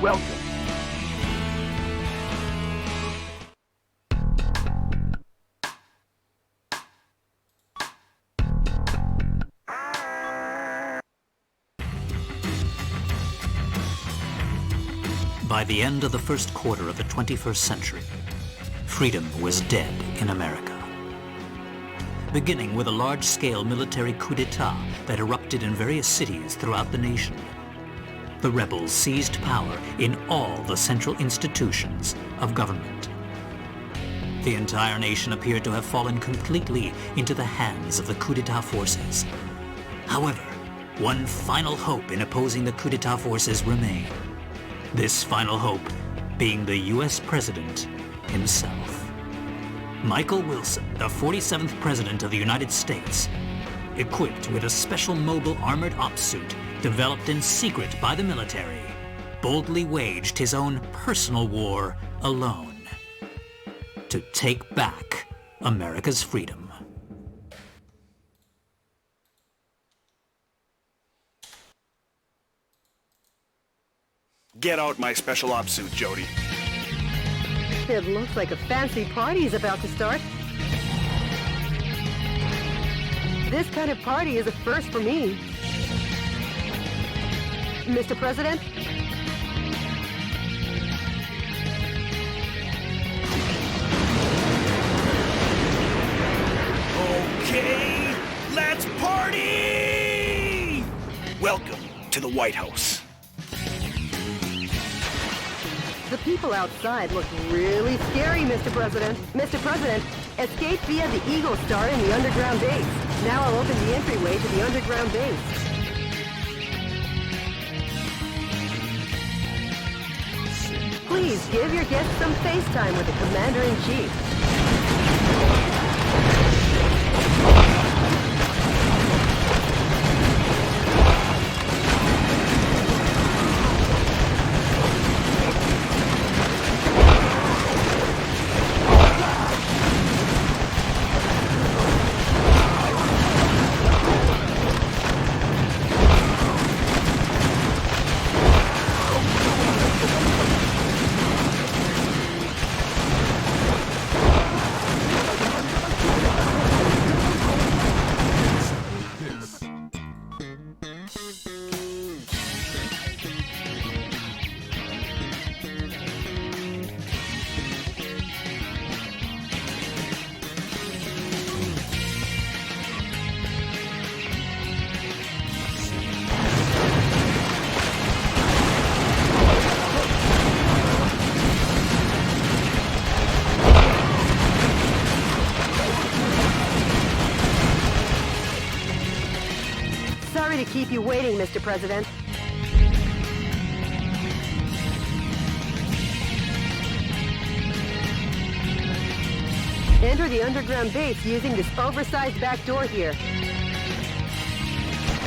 Welcome. By the end of the first quarter of the 21st century, freedom was dead in America. Beginning with a large-scale military coup d'etat that erupted in various cities throughout the nation, the rebels seized power in all the central institutions of government. The entire nation appeared to have fallen completely into the hands of the coup d'etat forces. However, one final hope in opposing the coup d'etat forces remained. This final hope being the U.S. President himself. Michael Wilson, the 47th President of the United States, equipped with a special mobile armored ops suit developed in secret by the military, boldly waged his own personal war alone to take back America's freedom. Get out my special ops suit, Jody. It looks like a fancy party is about to start. This kind of party is a first for me. Mr. President? Okay, let's party! Welcome to the White House. The people outside look really scary, Mr. President. Mr. President, escape via the Eagle Star in the underground base. Now I'll open the entryway to the underground base. Please give your guests some FaceTime with the Commander-in-Chief. Sorry to keep you waiting, Mr. President. Enter the underground base using this oversized back door here.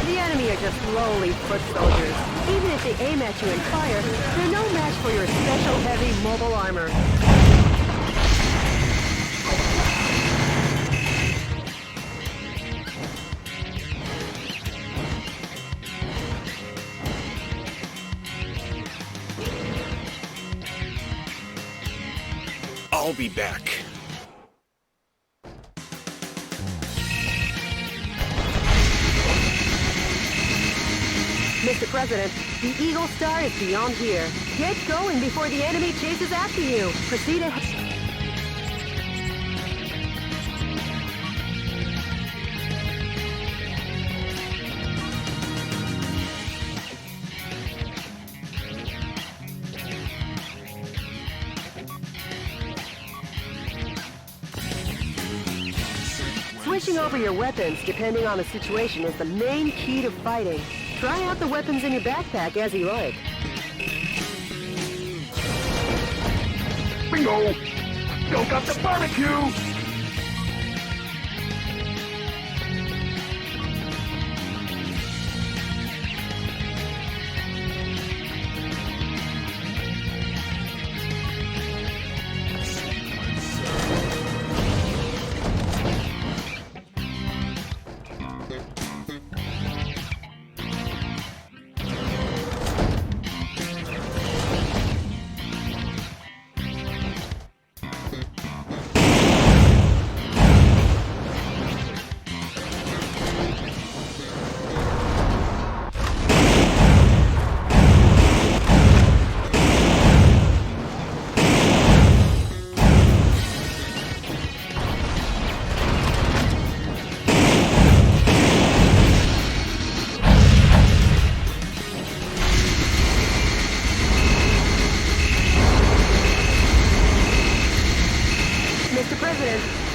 The enemy are just lowly foot soldiers. Even if they aim at you and fire, they're no match for your special heavy mobile armor. I'll be back. Mr. President, the Eagle Star is beyond here. Get going before the enemy chases after you. Proceed ahead. Switching over your weapons, depending on the situation, is the main key to fighting. Try out the weapons in your backpack as you like. Bingo! Don't got the barbecue!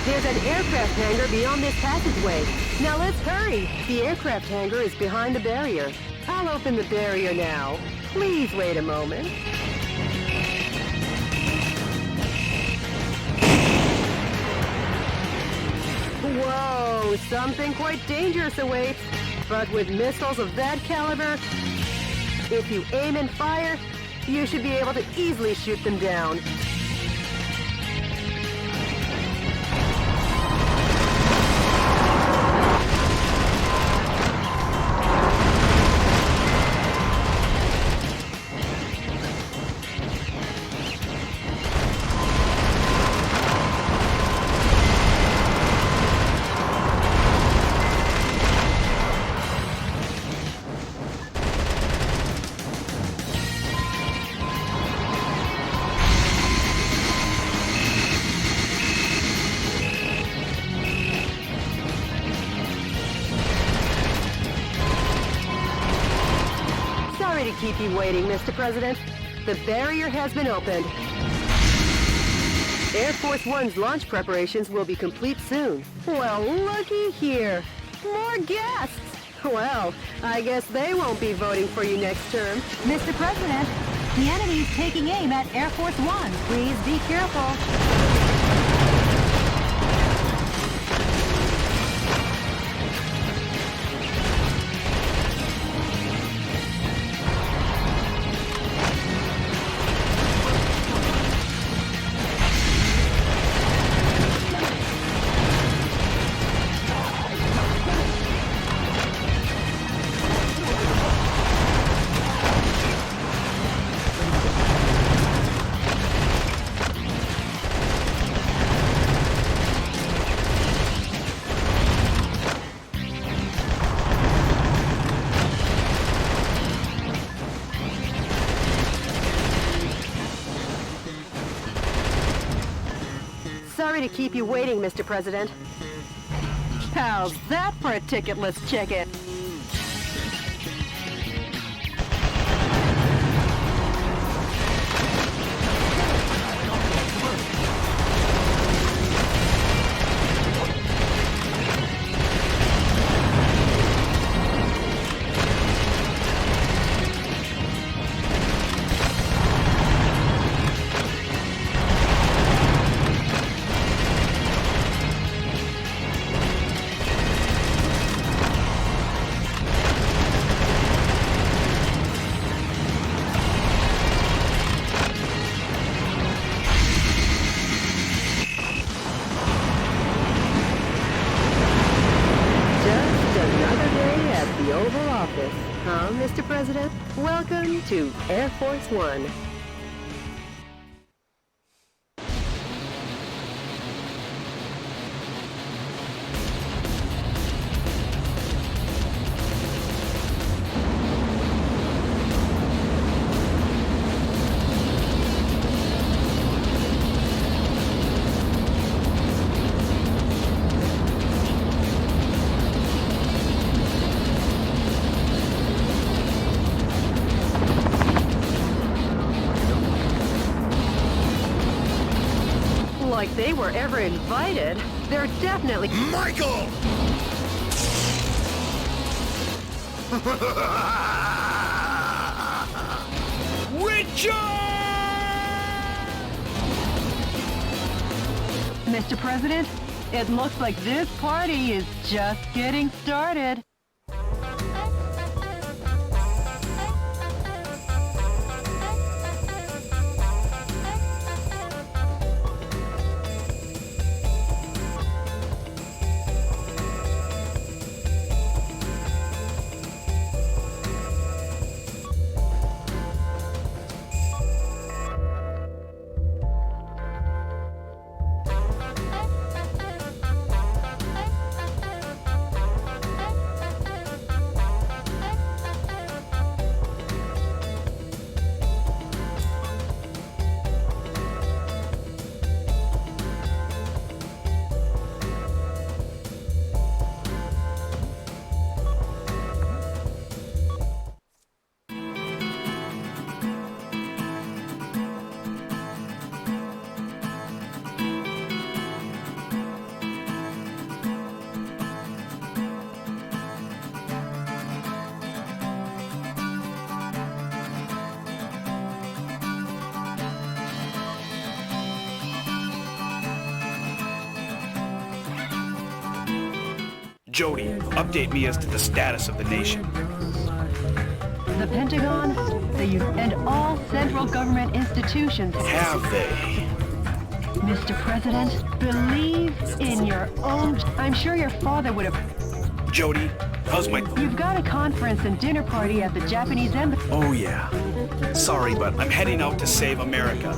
There's an aircraft hangar beyond this passageway. Now let's hurry. The aircraft hangar is behind the barrier. I'll open the barrier now. Please wait a moment. Whoa, something quite dangerous awaits. But with missiles of that caliber, if you aim and fire, you should be able to easily shoot them down. Sorry to keep you waiting, Mr. President. The barrier has been opened. Air Force One's launch preparations will be complete soon. Well, looky here. More guests! Well, I guess they won't be voting for you next term. Mr. President, the enemy is taking aim at Air Force One. Please be careful. Sorry to keep you waiting, Mr. President. How's that for a ticketless ticket? The Oval Office, huh, Mr. President? Welcome to Air Force One. Like they were ever invited. They're definitely... Michael! Richard! Mr. President, it looks like this party is just getting started. Jody, update me as to the status of the nation. The Pentagon, and all central government institutions. Have they? Mr. President, believe in your own... I'm sure your father would have... Jody, how's my... You've got a conference and dinner party at the Japanese embassy. Oh, yeah. Sorry, but I'm heading out to save America.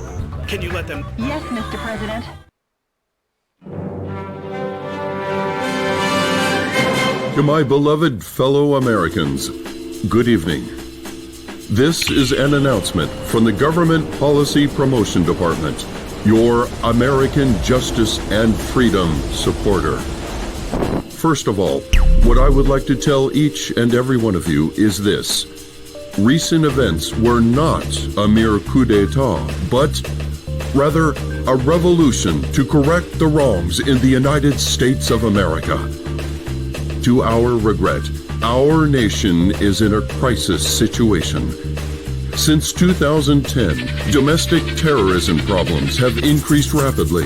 Can you let them... Yes, Mr. President. To my beloved fellow Americans, good evening. This is an announcement from the Government Policy Promotion Department, your American justice and freedom supporter. First of all, what I would like to tell each and every one of you is this. Recent events were not a mere coup d'etat, but rather a revolution to correct the wrongs in the United States of America. To our regret, our nation is in a crisis situation. Since 2010, domestic terrorism problems have increased rapidly.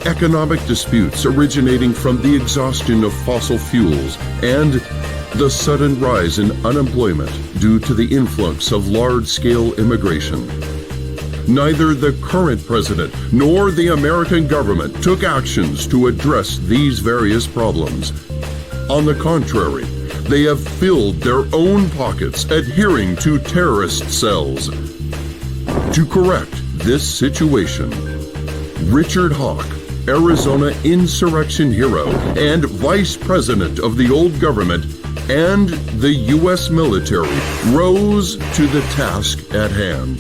Economic disputes originating from the exhaustion of fossil fuels and the sudden rise in unemployment due to the influx of large-scale immigration. Neither the current president nor the American government took actions to address these various problems. On the contrary, they have filled their own pockets adhering to terrorist cells. To correct this situation, Richard Hawk, Arizona insurrection hero and vice president of the old government, and the U.S. military rose to the task at hand.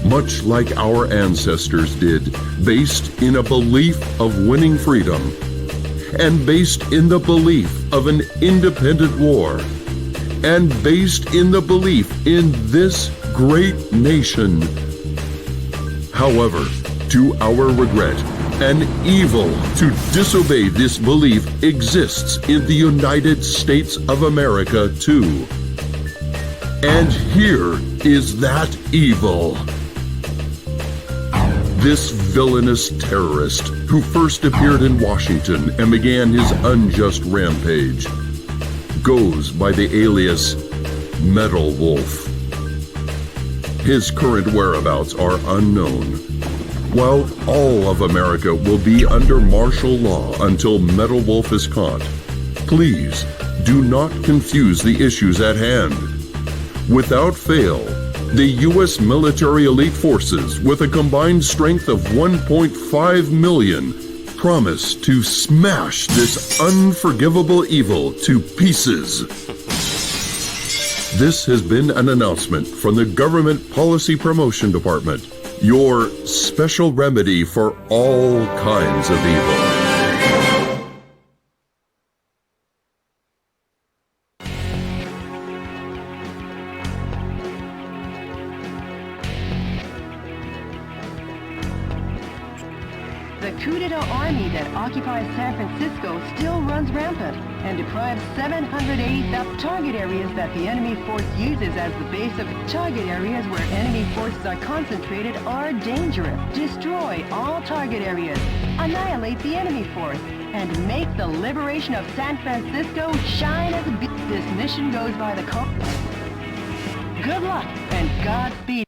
Much like our ancestors did, based in a belief of winning freedom, and based in the belief of an independent war, and based in the belief in this great nation. However, to our regret, an evil to disobey this belief exists in the United States of America too. And here is that evil. This villainous terrorist, who first appeared in Washington and began his unjust rampage, goes by the alias Metal Wolf. His current whereabouts are unknown. While all of America will be under martial law until Metal Wolf is caught, please do not confuse the issues at hand. Without fail, the U.S. military elite forces, with a combined strength of 1.5 million, promise to smash this unforgivable evil to pieces. This has been an announcement from the Government Policy Promotion Department, your special remedy for all kinds of evil. The coup d'etat army that occupies San Francisco still runs rampant and deprives 780 target areas that the enemy force uses as the base of target areas where enemy forces are concentrated are dangerous. Destroy all target areas, annihilate the enemy force, and make the liberation of San Francisco shine as a beacon. This mission goes by the call. Good luck and Godspeed.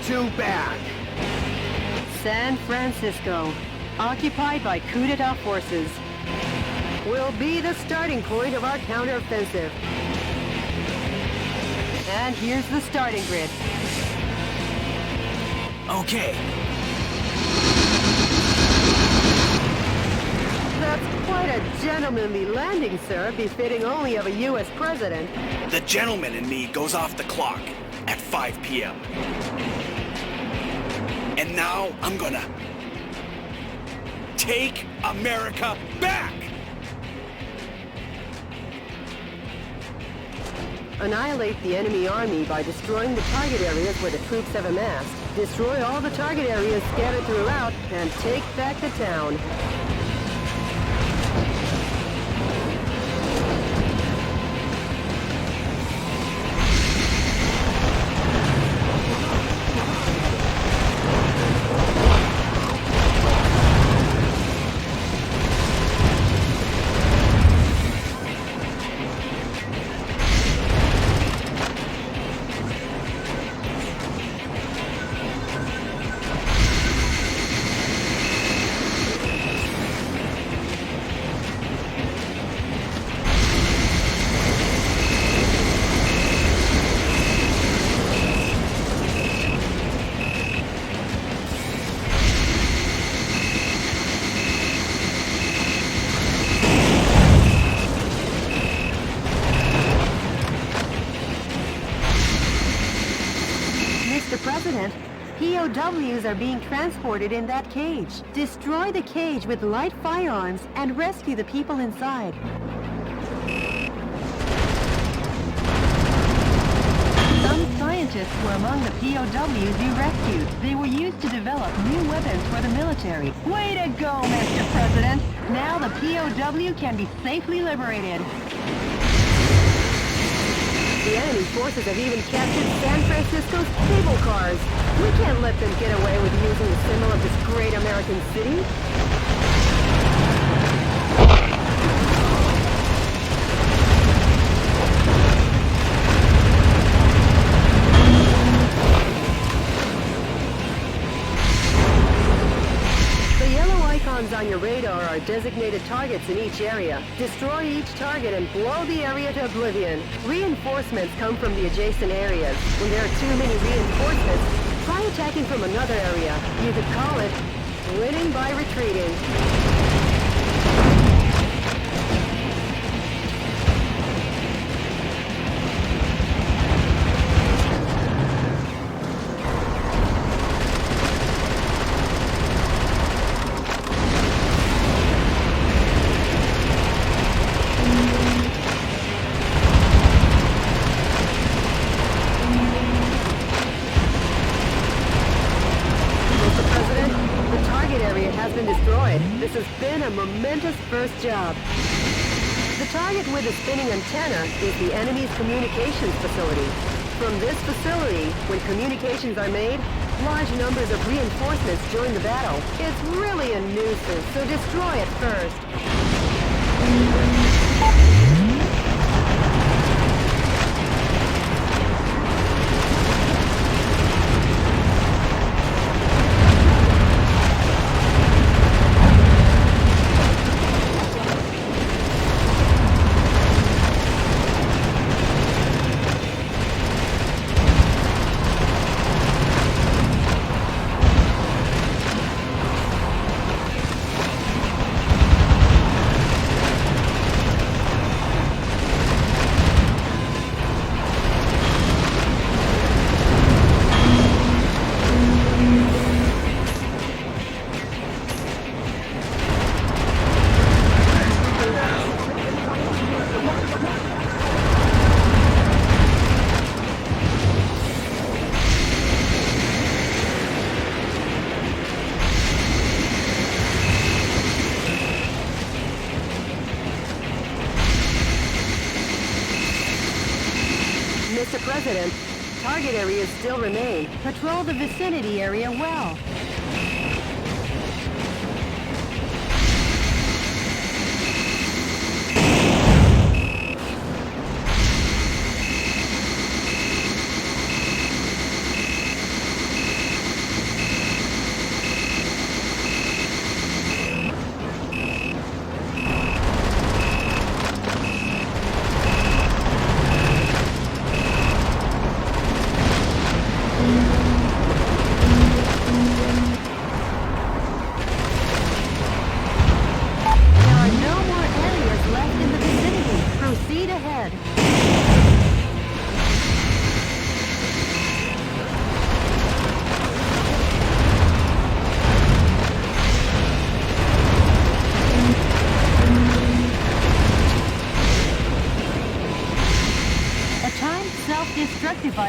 too bad. San Francisco, occupied by coup d'etat forces, will be the starting point of our counteroffensive. And here's the starting grid. Okay. That's quite a gentlemanly landing, sir, befitting only of a U.S. president. The gentleman in me goes off the clock at 5 p.m. And now I'm gonna take America back! Annihilate the enemy army by destroying the target areas where the troops have amassed. Destroy all the target areas scattered throughout, and take back the town. Mr. President, POWs are being transported in that cage. Destroy the cage with light firearms and rescue the people inside. Some scientists were among the POWs you rescued. They were used to develop new weapons for the military. Way to go, Mr. President! Now the POW can be safely liberated. The enemy forces have even captured San Francisco's cable cars. We can't let them get away with using the symbol of this great American city. The yellow icons on your radar are designated targets in each area. Destroy each target and blow the area to oblivion. Reinforcements come from the adjacent areas. When there are too many reinforcements, try attacking from another area. You could call it winning by retreating. This has been a momentous first job. The target with the spinning antenna is the enemy's communications facility. From this facility, when communications are made, large numbers of reinforcements join the battle. It's really a nuisance, so destroy it first. Mr. President, target areas still remain. Patrol the vicinity area well.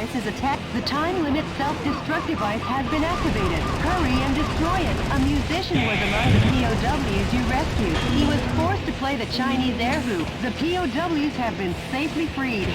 device is attacked. The time limit self-destruct device has been activated. Hurry and destroy it. A musician was among the POWs you rescued. He was forced to play the Chinese air hoop. The POWs have been safely freed.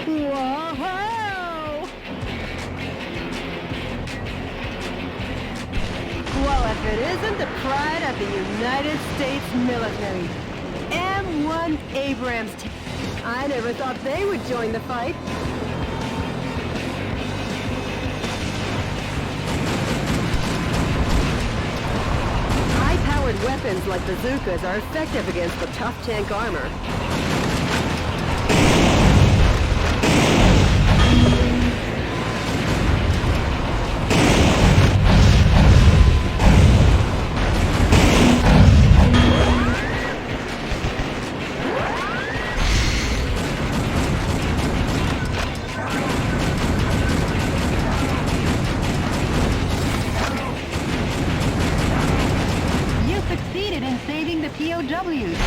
Whoa! Well, if it isn't the pride of the United States military. M1 Abrams. I never thought they would join the fight. High-powered weapons like bazookas are effective against the tough tank armor. Succeeded in saving the POWs.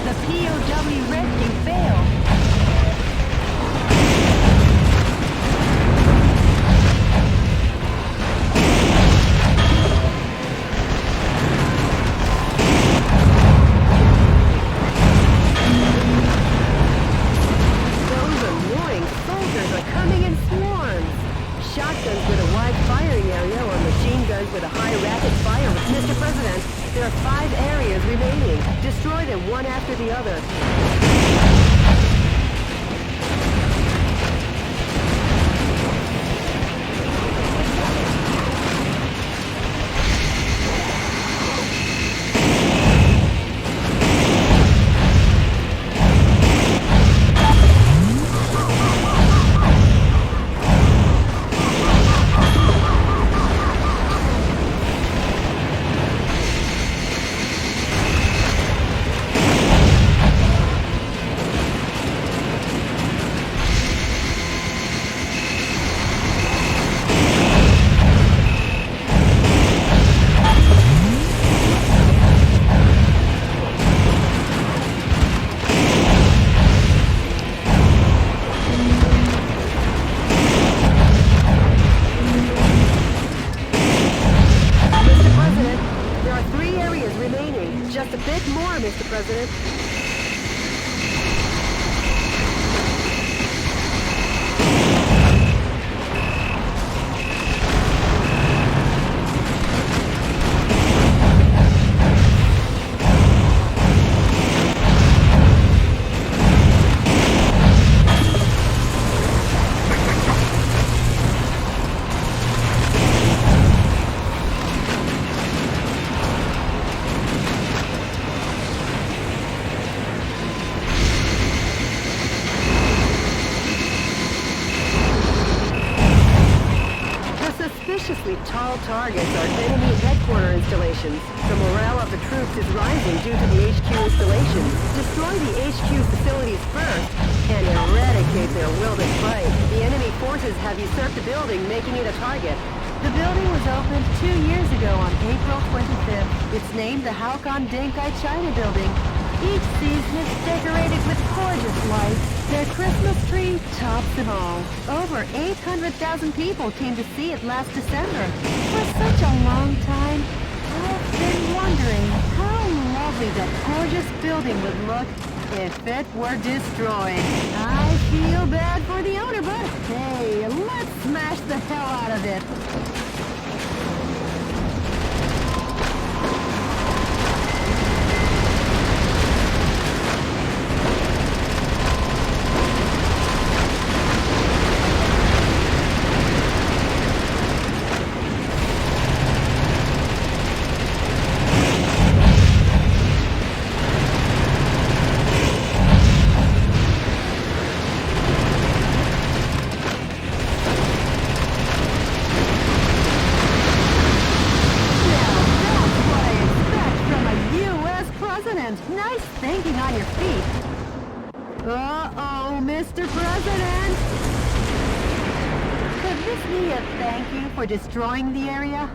The POW rescue failed. Those annoying soldiers are coming in swarms. Shotguns with a wide firing area or machine guns with a high rapid fire. Mr. President, there are 5 areas remaining. Destroy them one after the other. Just a bit more, Mr. President. dangerously tall targets are enemy headquarter installations. The morale of the troops is rising due to the HQ installations. Destroy the HQ facilities first and eradicate their will to fight. The enemy forces have usurped the building, making it a target. The building was opened 2 years ago on April 25th. It's named the Haokon Denkai China Building. Each season it's decorated with gorgeous lights. Their Christmas tree tops them all. Over 800,000 people came to see it last December. For such a long time, I've been wondering how lovely that gorgeous building would look if it were destroyed. I feel bad for the owner, but hey, let's smash the hell out of it. Nice thinking on your feet. Uh-oh, Mr. President! Could this be a thank you for destroying the area?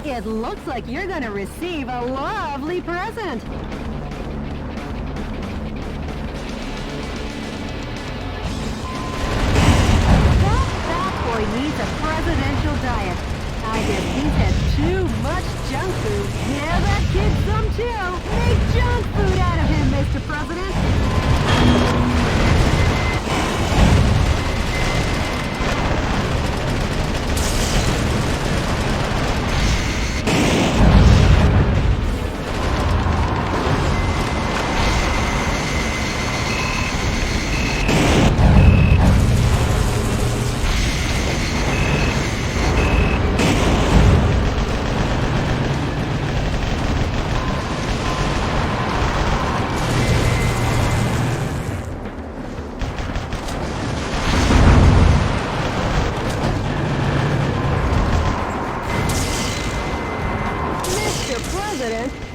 It looks like you're gonna receive a lovely present. That fat boy needs a presidential diet. I guess he's had too much junk food. Yeah, that kid's some too. Make junk food out of him, Mr. President.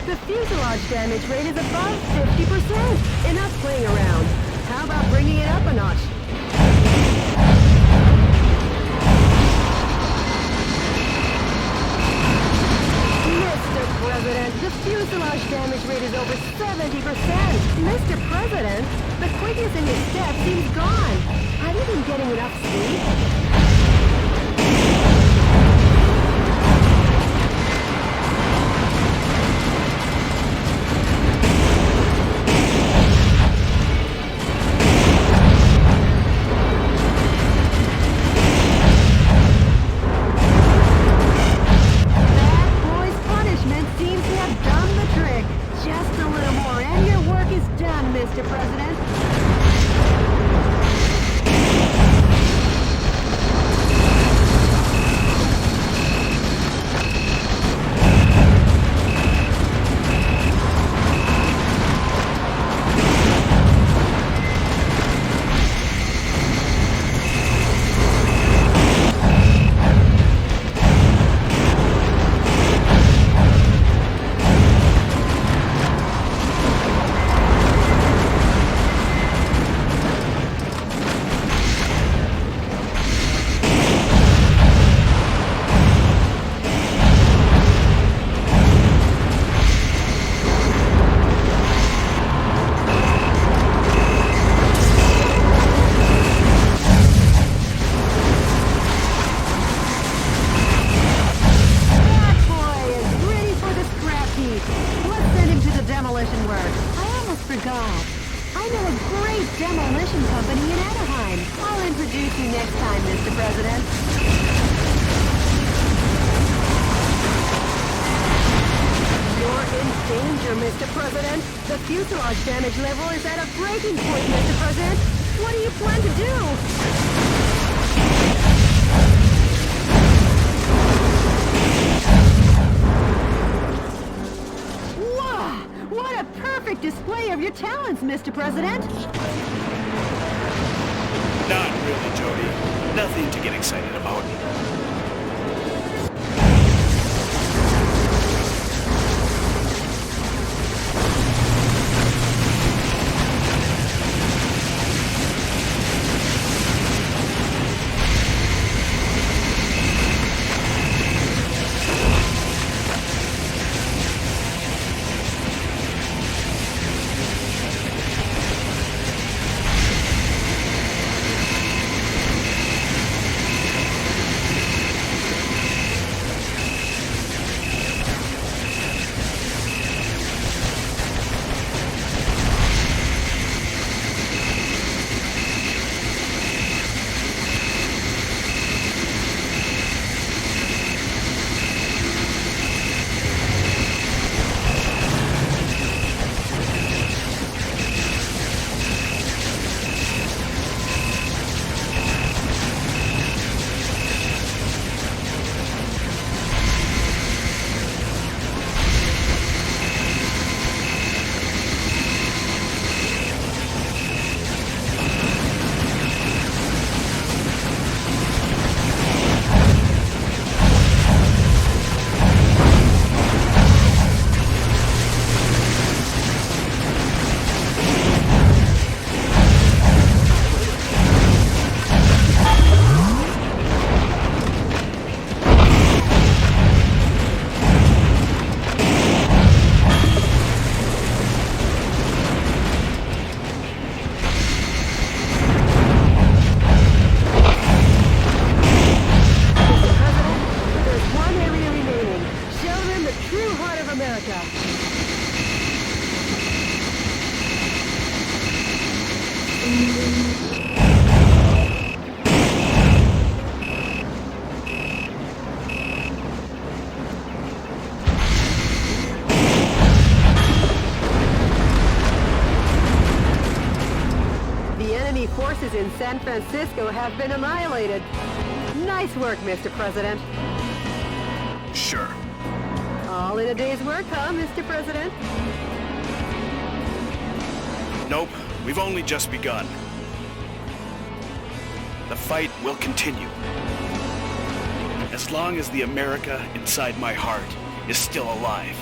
The fuselage damage rate is above 50%. Enough playing around. How about bringing it up a notch? Mr. President, the fuselage damage rate is over 70%. Mr. President, the quickness in your step seems gone. Have you been getting enough sleep? Mr. President. I know a great demolition company in Anaheim. I'll introduce you next time, Mr. President. You're in danger, Mr. President. The fuselage damage level is at a breaking point, Mr. President. What do you plan to do? What a perfect display of your talents, Mr. President! Not really, Jody. Nothing to get excited about. The enemy forces in San Francisco have been annihilated. Nice work, Mr. President. Sure. All in a day's work, huh, Mr. President? Nope, we've only just begun. The fight will continue. As long as the America inside my heart is still alive.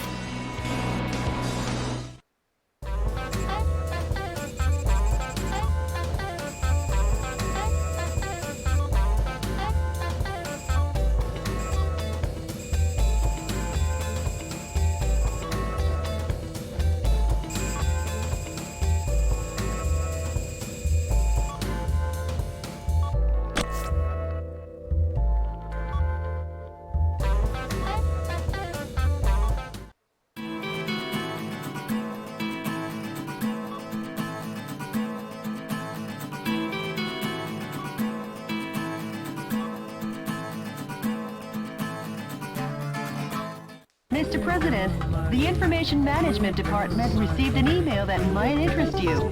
Mr. President, the Information Management Department received an email that might interest you.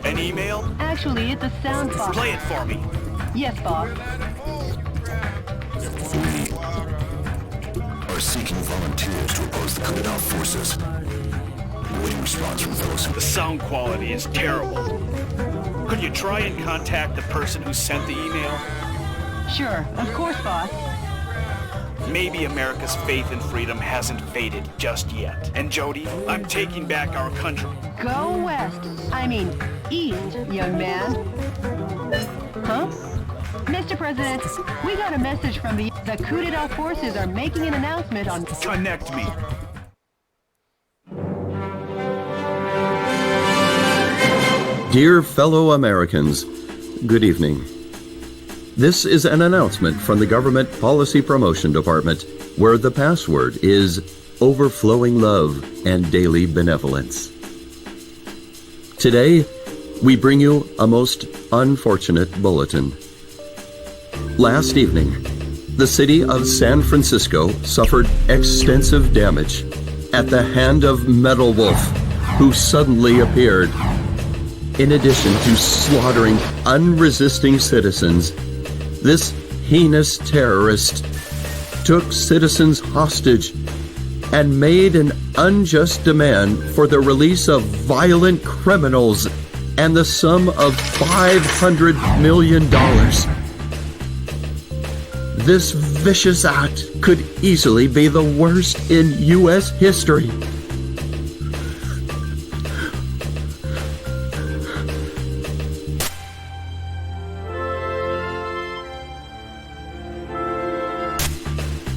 An email? Actually, it's a sound box. Play it for me. Yes, boss. We are seeking volunteers to oppose the coup d'etat forces. Waiting response from those who... The sound quality is terrible. Could you try and contact the person who sent the email? Sure, of course, boss. Maybe America's faith in freedom hasn't faded just yet. And Jody, I'm taking back our country. Go west. I mean, east, young man. Huh? Mr. President, we got a message from the coup d'etat forces are making an announcement on... Connect me. Dear fellow Americans, good evening. This is an announcement from the Government Policy Promotion Department, where the password is overflowing love and daily benevolence. Today, we bring you a most unfortunate bulletin. Last evening, the city of San Francisco suffered extensive damage at the hand of Metal Wolf, who suddenly appeared. In addition to slaughtering unresisting citizens, this heinous terrorist took citizens hostage and made an unjust demand for the release of violent criminals and the sum of $500 million. This vicious act could easily be the worst in U.S. history.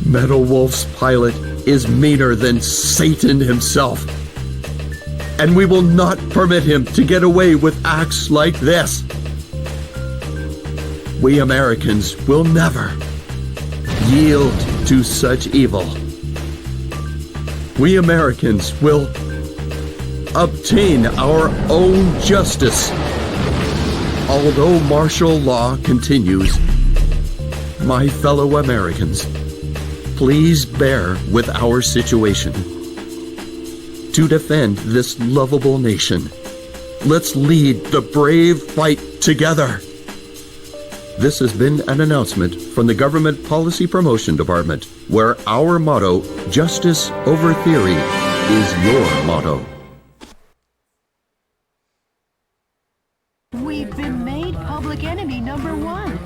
Metal Wolf's pilot is meaner than Satan himself, and we will not permit him to get away with acts like this. We Americans will never yield to such evil. We Americans will obtain our own justice. Although martial law continues, my fellow Americans, please bear with our situation. To defend this lovable nation, let's lead the brave fight together. This has been an announcement from the Government Policy Promotion Department, where our motto, justice over theory, is your motto. We've been made public enemy number one.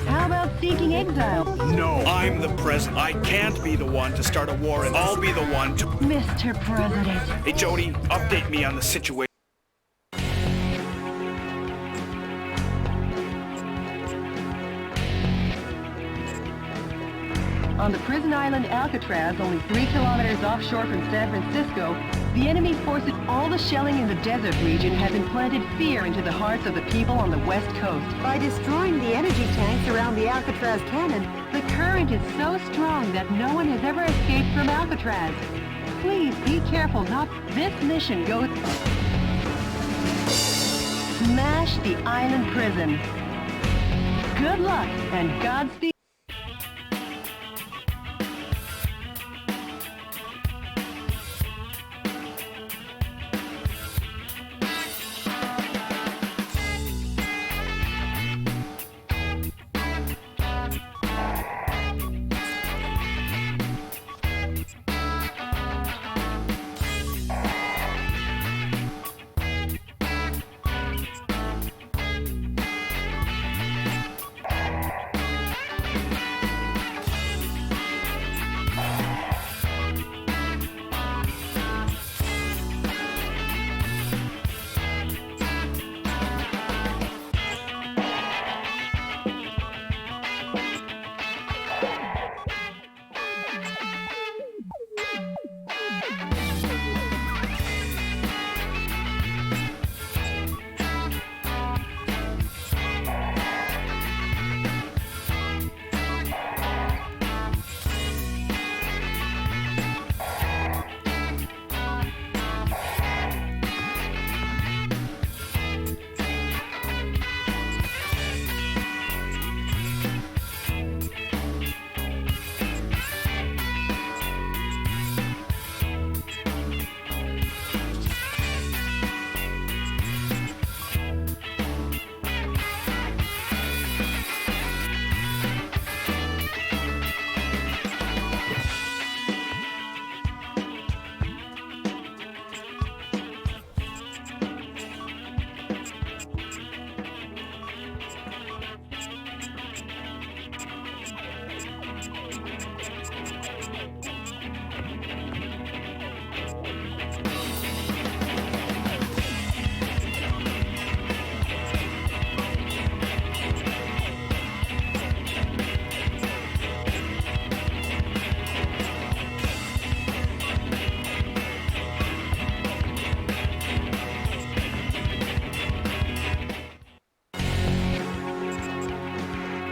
How about seeking exile? No, I'm the president. I can't be the one to start a war, and I'll be the one to... Mr. President. Hey, Jody, update me on the situation. On the prison island Alcatraz, only 3 kilometers offshore from San Francisco, the enemy forces all the shelling in the desert region has implanted fear into the hearts of the people on the west coast. By destroying the energy tanks around the Alcatraz cannon, The current is so strong that no one has ever escaped from Alcatraz. Please be careful not... This mission goes... reach the island prison. Good luck and Godspeed.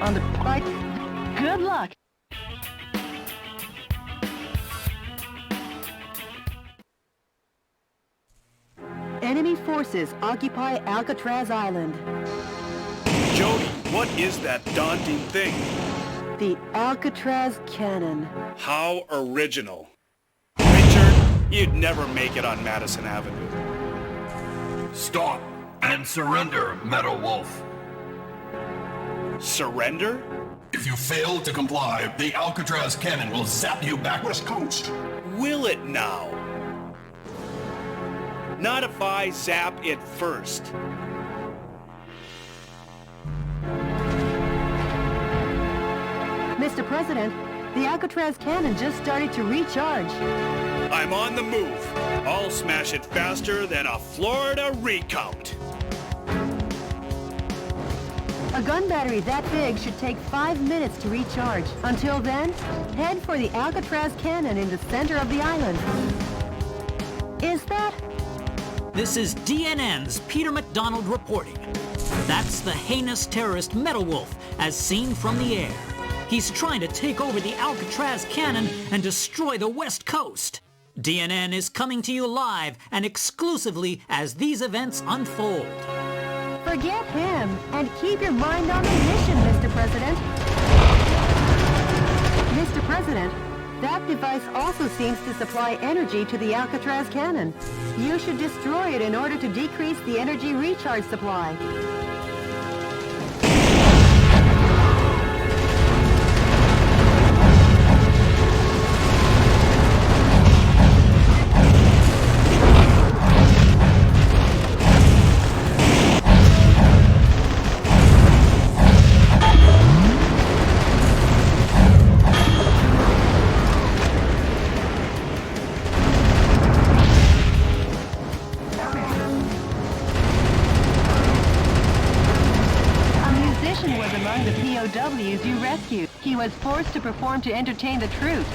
On the right. Good luck. Enemy forces occupy Alcatraz Island. Jody, what is that daunting thing? The Alcatraz Cannon. How original. Richard, you'd never make it on Madison Avenue. Stop and surrender, Meadow Wolf. Surrender? If you fail to comply, the Alcatraz cannon will zap you back west coast. Will it now? Not if I zap it first. Mr. President, the Alcatraz cannon just started to recharge. I'm on the move. I'll smash it faster than a Florida recount. A gun battery that big should take 5 minutes to recharge. Until then, head for the Alcatraz cannon in the center of the island. Is that? This is DNN's Peter McDonald reporting. That's the heinous terrorist Meadow Wolf, as seen from the air. He's trying to take over the Alcatraz cannon and destroy the West Coast. DNN is coming to you live and exclusively as these events unfold. Forget him and keep your mind on the mission, Mr. President. Mr. President, that device also seems to supply energy to the Alcatraz cannon. You should destroy it in order to decrease the energy recharge supply. POWs you rescued. He was forced to perform to entertain the troops.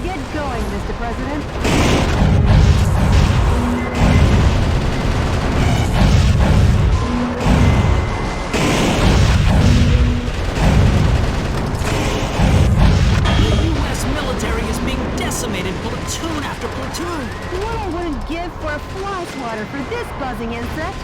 Get going, Mr. President. The U.S. military is being decimated platoon after platoon. What I wouldn't give for a fly swatter for this buzzing insect.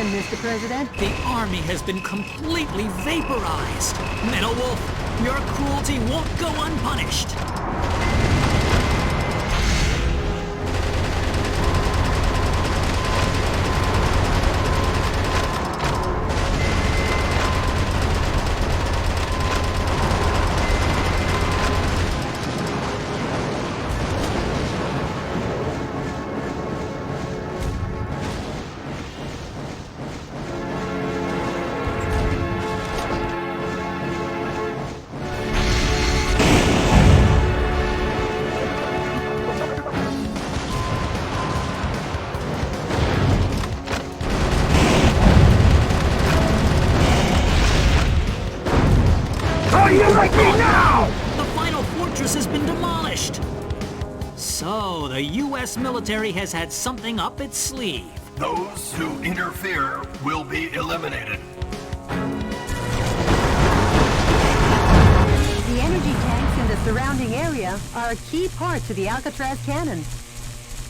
Mr. President. The army has been completely vaporized. Metal Wolf, your cruelty won't go unpunished. The final fortress has been demolished. So, the U.S. military has had something up its sleeve. Those who interfere will be eliminated. The energy tanks in the surrounding area are a key part to the Alcatraz cannon.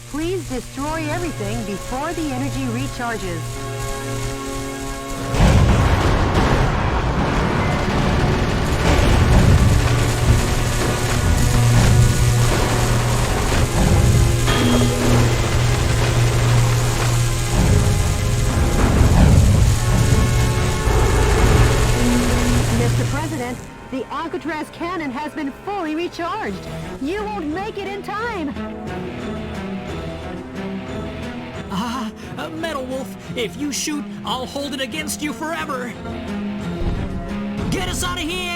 Please destroy everything before the energy recharges. Mr. President, the Alcatraz cannon has been fully recharged. You won't make it in time. Metal Wolf, if you shoot, I'll hold it against you forever. Get us out of here!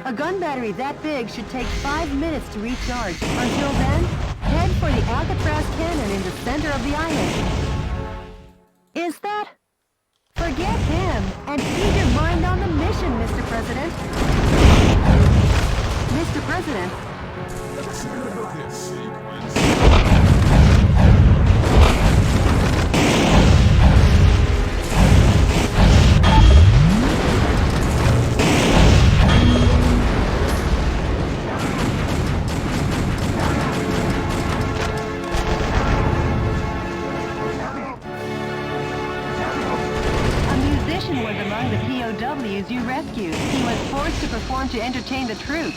A gun battery that big should take 5 minutes to recharge. Until then, head for the Alcatraz cannon in the center of the island. Is that? Forget him and keep your mind on the mission, Mr. President. Mr. President. Was among the POWs you rescued. He was forced to perform to entertain the troops.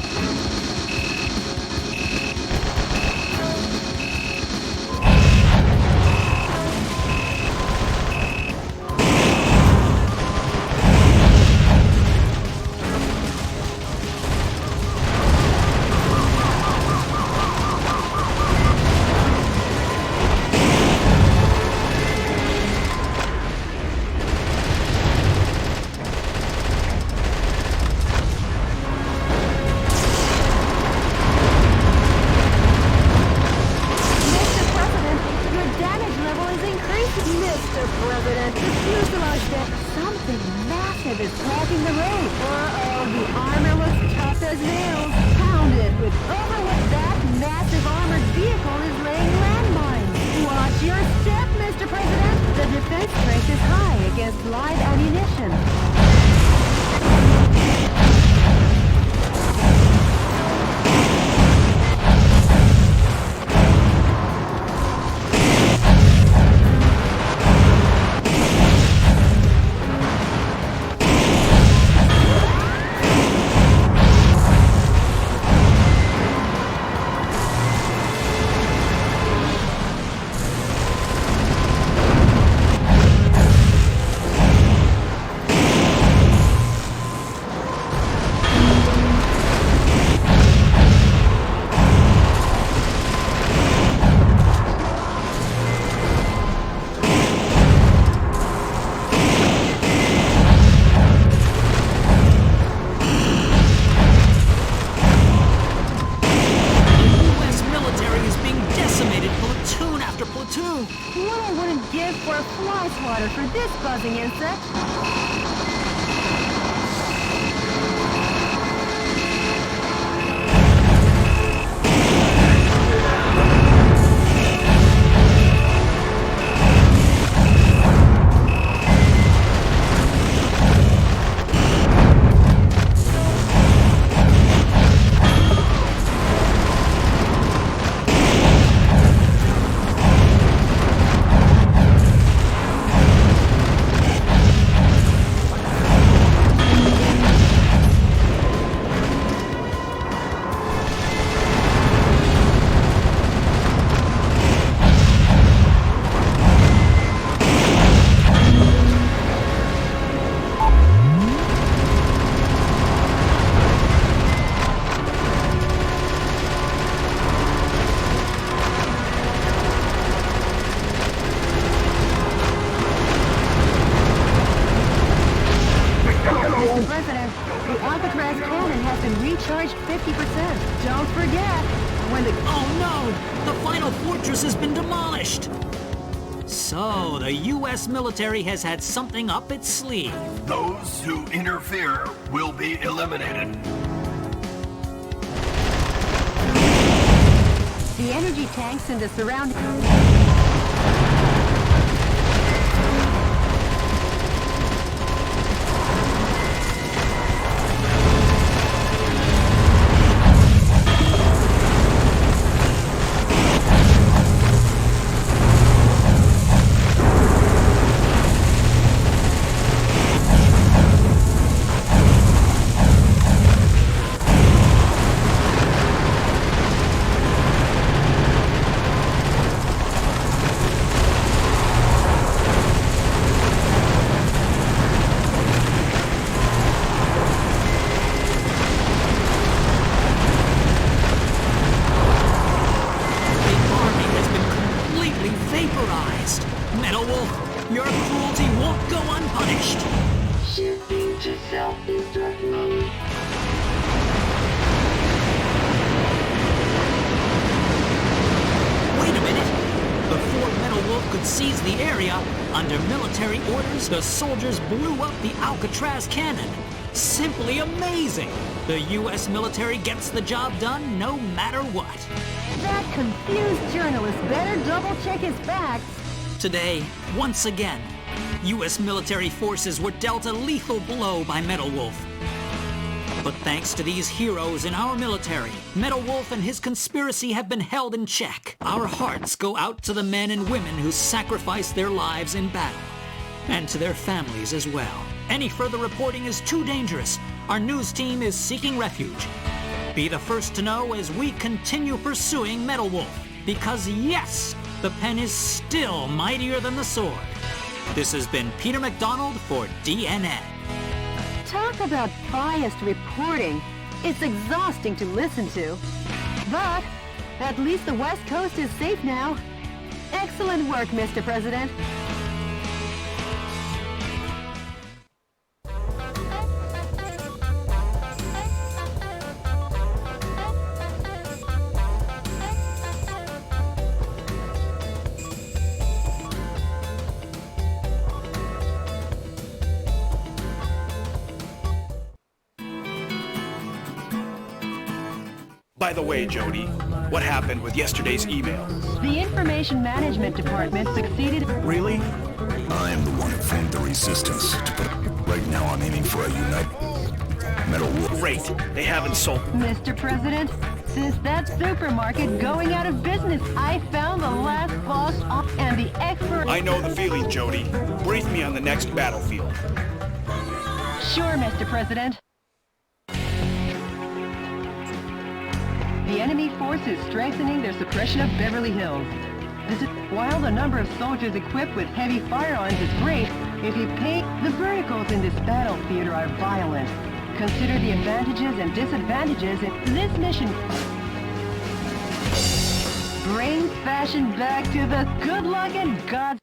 road. The armor looks tough as nails. Pounded with overlook that massive armored vehicle is laying landmines. Watch your step, Mr. President. The defense strength is high against live ammunition. What I wouldn't give for a fly swatter for this buzzing insect. Recharged 50%. Don't forget, when the... Oh no! The final fortress has been demolished! So, the U.S. military has had something up its sleeve. Those who interfere will be eliminated. The energy tanks in the surrounding... Metal Wolf, your cruelty won't go unpunished. Shifting to self-destruct mode. Wait a minute! Before Metal Wolf could seize the area, under military orders, the soldiers blew up the Alcatraz cannon. Simply amazing! The U.S. military gets the job done no matter what. That confused journalist better double-check his facts. Today, once again, U.S. military forces were dealt a lethal blow by Metal Wolf. But thanks to these heroes in our military, Metal Wolf and his conspiracy have been held in check. Our hearts go out to the men and women who sacrificed their lives in battle, and to their families as well. Any further reporting is too dangerous. Our news team is seeking refuge. Be the first to know as we continue pursuing Metal Wolf, because yes, the pen is still mightier than the sword. This has been Peter McDonald for DNN. Talk about biased reporting. It's exhausting to listen to. But at least the West Coast is safe now. Excellent work, Mr. President. By the way, Jody, what happened with yesterday's email? The Information Management Department succeeded. Really? I am the one who formed the resistance. Right now I'm aiming for a Metal Wolf. Great. They haven't sold. Mr. President, since that supermarket going out of business, I found the last boss and the expert... I know the feeling, Jody. Brief me on the next battlefield. Sure, Mr. President. The enemy force is strengthening their suppression of Beverly Hills. While the number of soldiers equipped with heavy firearms is great, if you pay, the verticals in this battle theater are violent. Consider the advantages and disadvantages in this mission. Bring fashion back to the good luck and God's...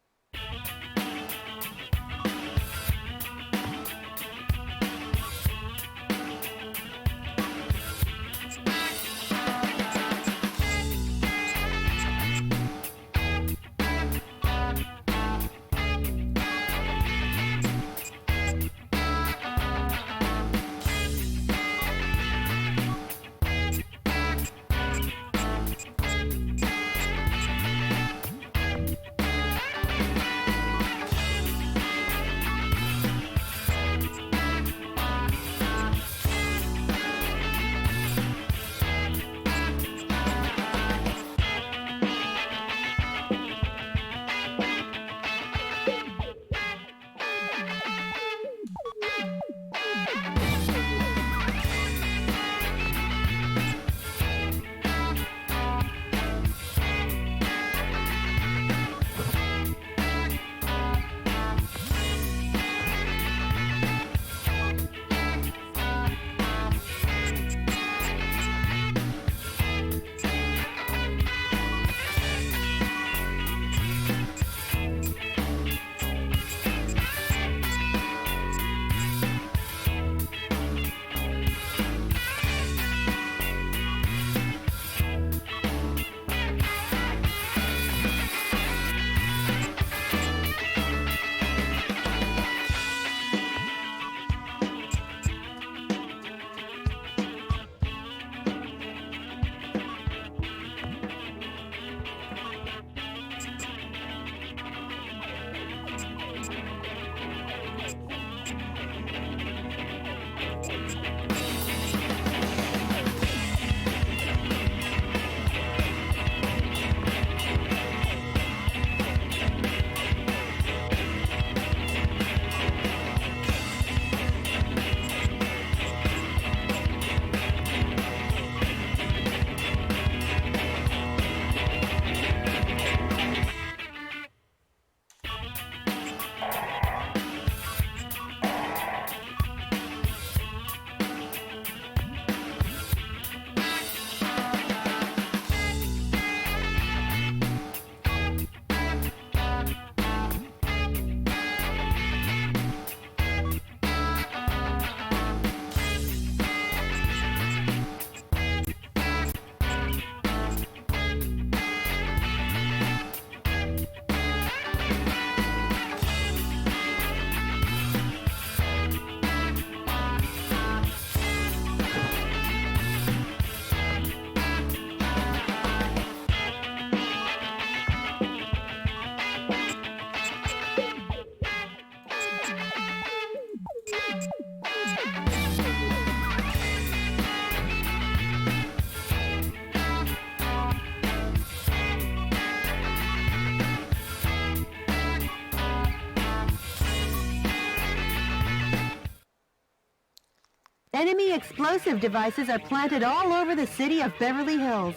Enemy explosive devices are planted all over the city of Beverly Hills.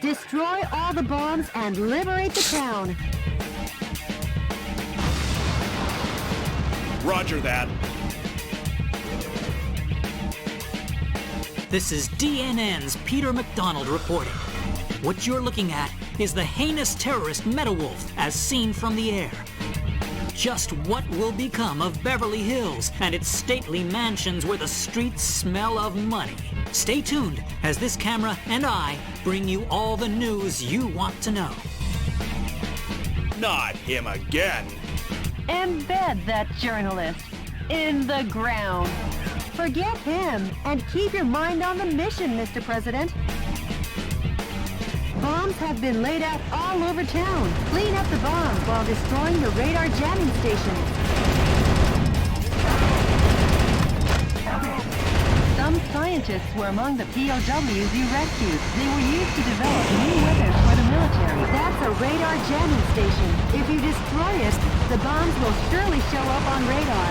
Destroy all the bombs and liberate the town. Roger that. This is DNN's Peter McDonald reporting. What you're looking at is the heinous terrorist Metal Wolf as seen from the air. Just what will become of Beverly Hills and its stately mansions where the streets smell of money? Stay tuned as this camera and I bring you all the news you want to know. Not him again. Embed that journalist in the ground. Forget him and keep your mind on the mission, Mr. President. Bombs have been laid out all over town. Clean up the bombs while destroying the radar jamming stations. Some scientists were among the POWs you rescued. They were used to develop new weapons for the military. That's a radar jamming station. If you destroy it, the bombs will surely show up on radar.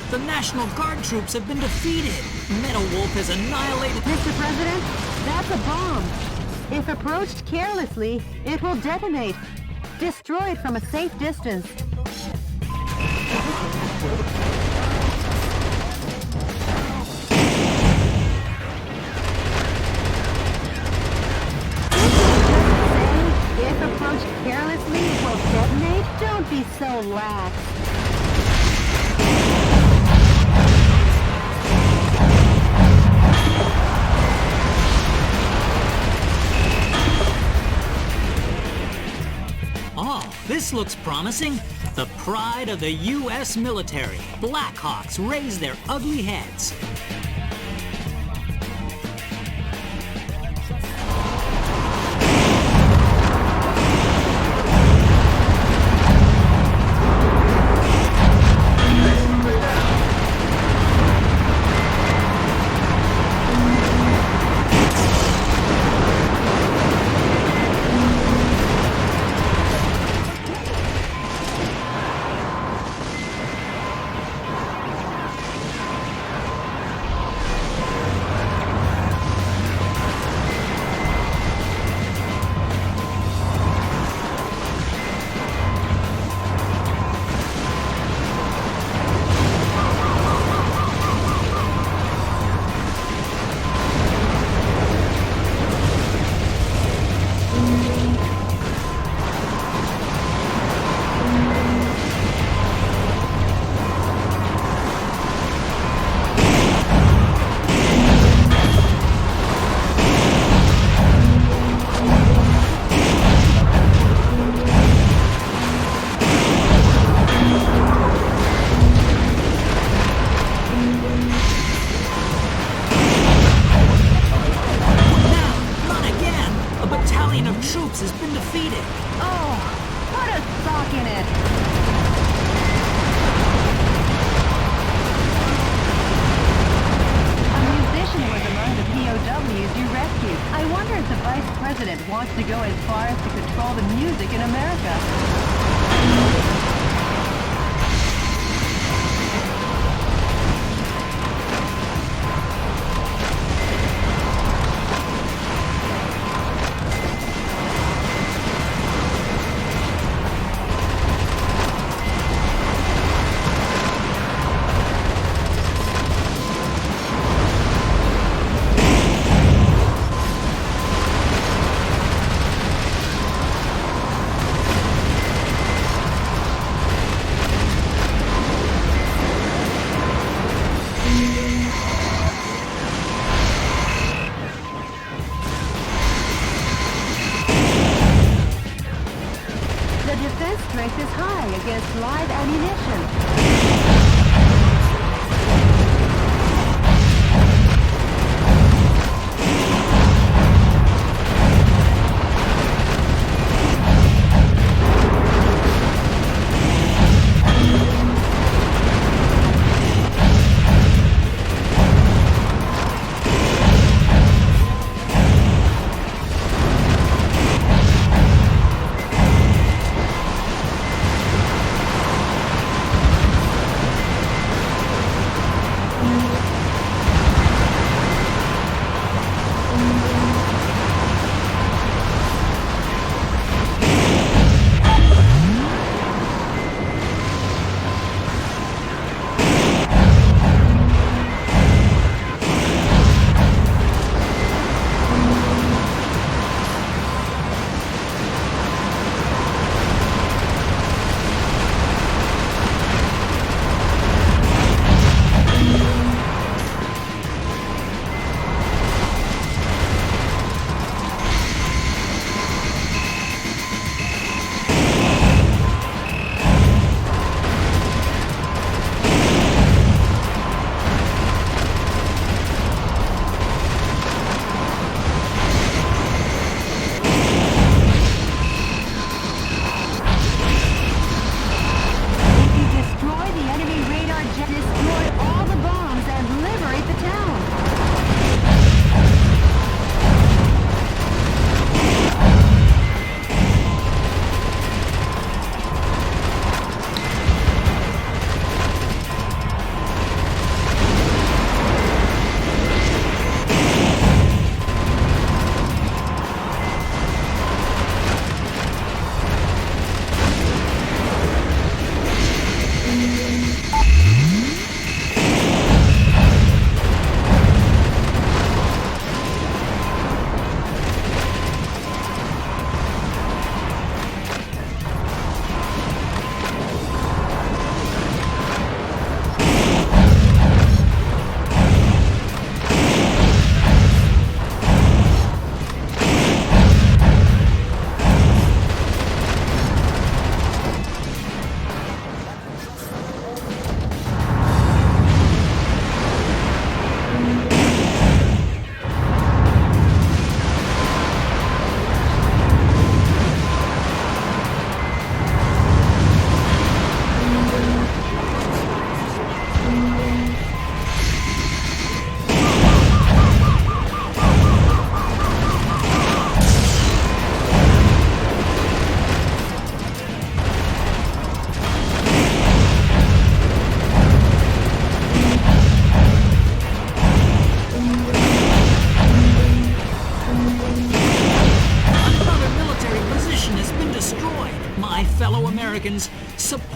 The National Guard troops have been defeated. Metal Wolf has annihilated... Mr. President, that's a bomb. If approached carelessly, it will detonate. Destroy it from a safe distance. If approached carelessly, it will detonate? Don't be so lax. Oh, this looks promising. The pride of the U.S. military. Blackhawks raise their ugly heads.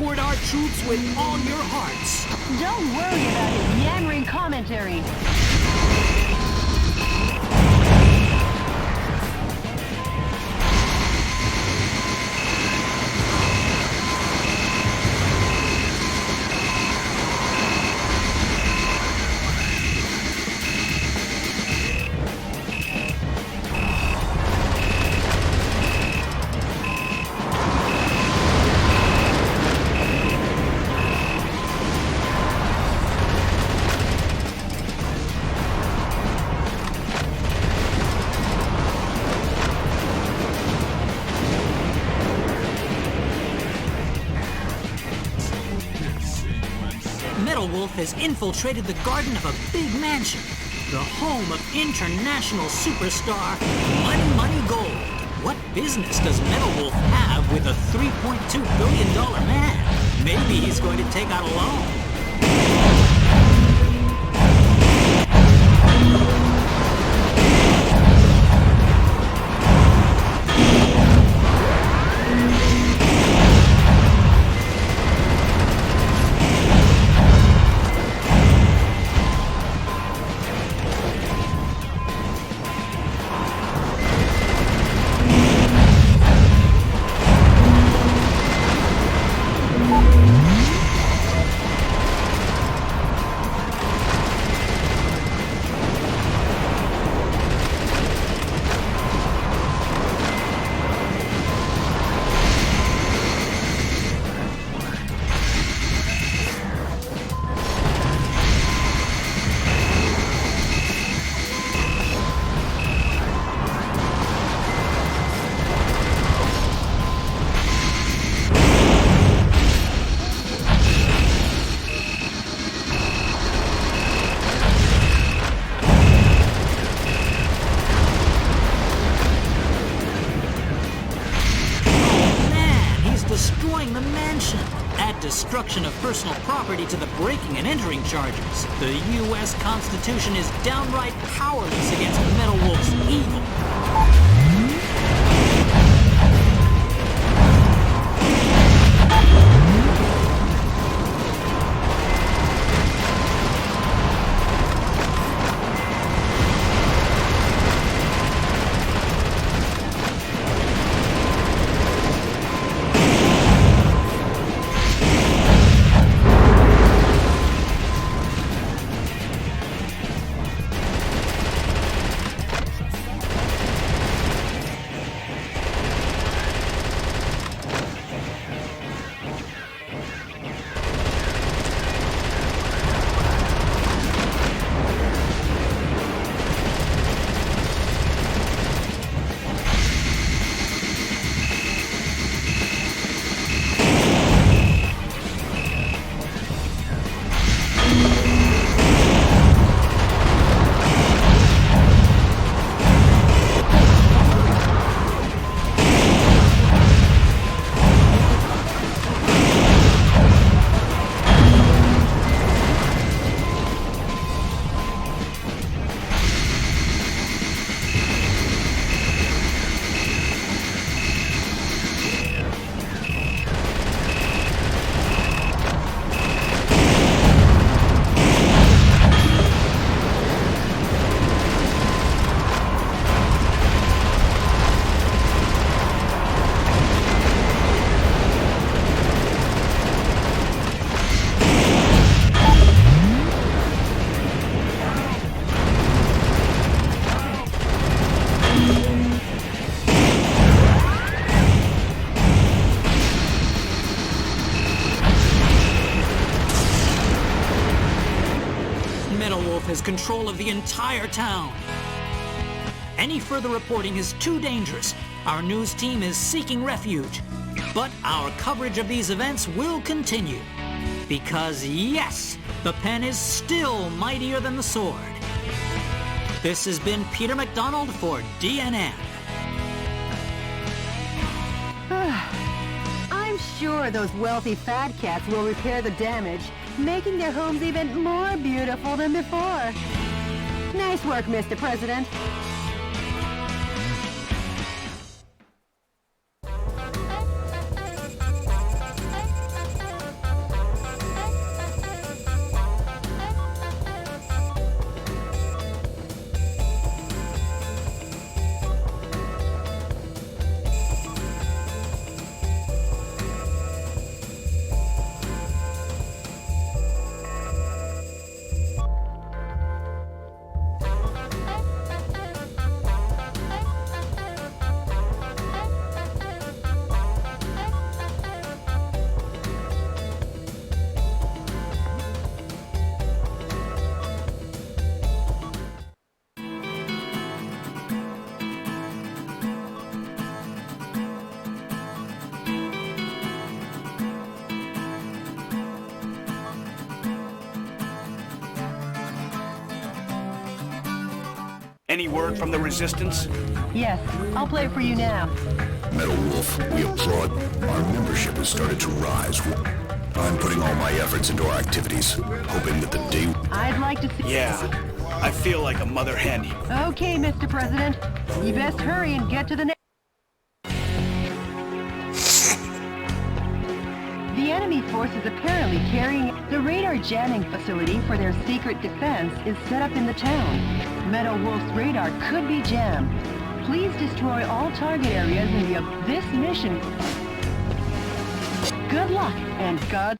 support our troops with all your hearts. Don't worry about his yammering commentary. Metal Wolf has infiltrated the garden of a big mansion, the home of international superstar Money Gold. What business does Metal Wolf have with a $3.2 billion man? Maybe he's going to take out a loan. Destroying the mansion. Add destruction of personal property to the breaking and entering charges. The U.S. Constitution is downright powerless against Metal Wolf's evil. Has control of the entire town. Any further reporting is too dangerous. Our news team is seeking refuge. But our coverage of these events will continue. Because yes, the pen is still mightier than the sword. This has been Peter McDonald for DNN. I'm sure those wealthy fat cats will repair the damage, making their homes even more beautiful than before. Nice work, Mr. President. Any word from the Resistance? Yes, I'll play for you now. Metal Wolf, we applaud. Our membership has started to rise. I'm putting all my efforts into our activities, hoping that the day... I'd like to see... Yeah, I feel like a mother hen. Okay, Mr. President. You best hurry and get to the next... The enemy force is apparently carrying... The radar jamming facility for their secret defense is set up in the town. Metal Wolf's radar could be jammed. Please destroy all target areas in this mission. Good luck, and God...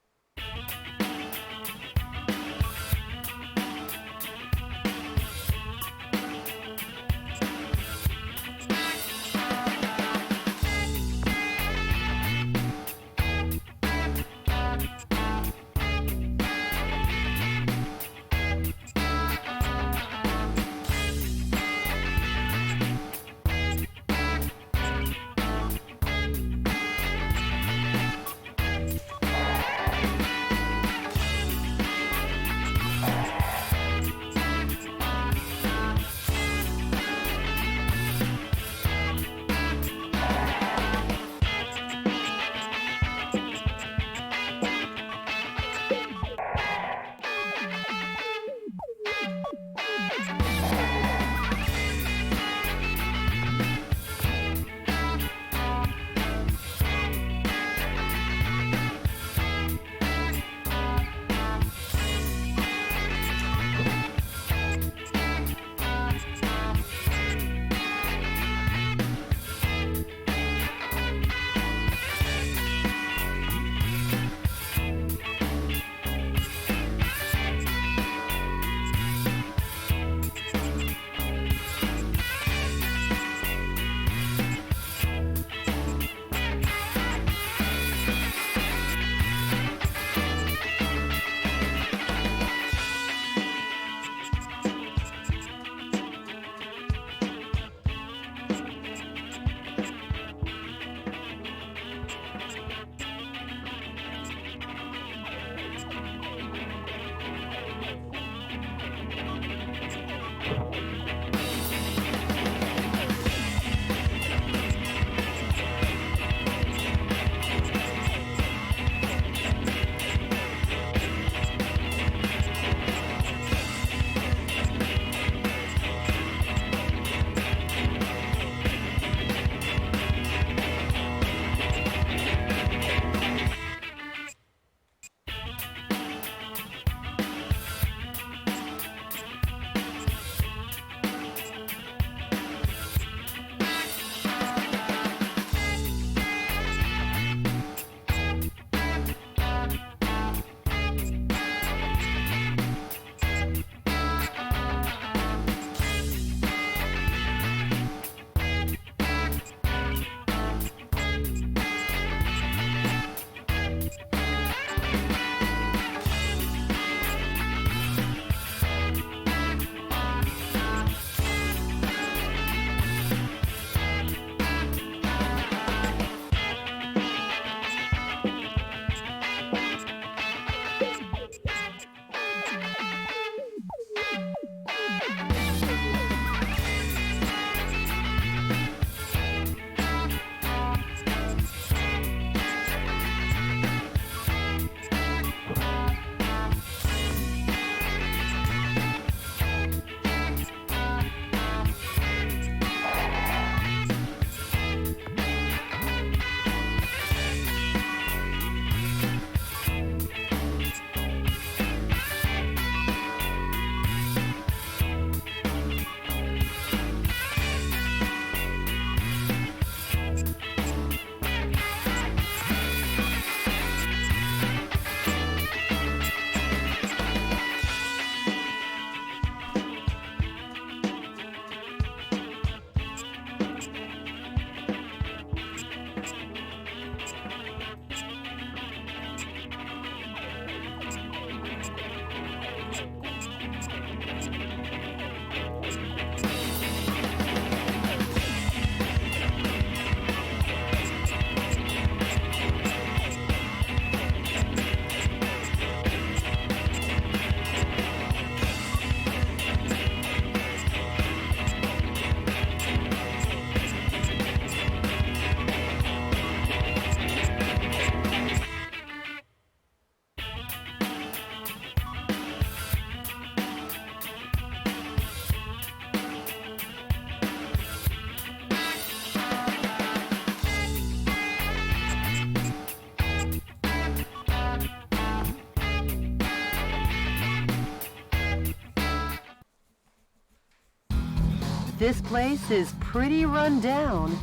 This place is pretty run down.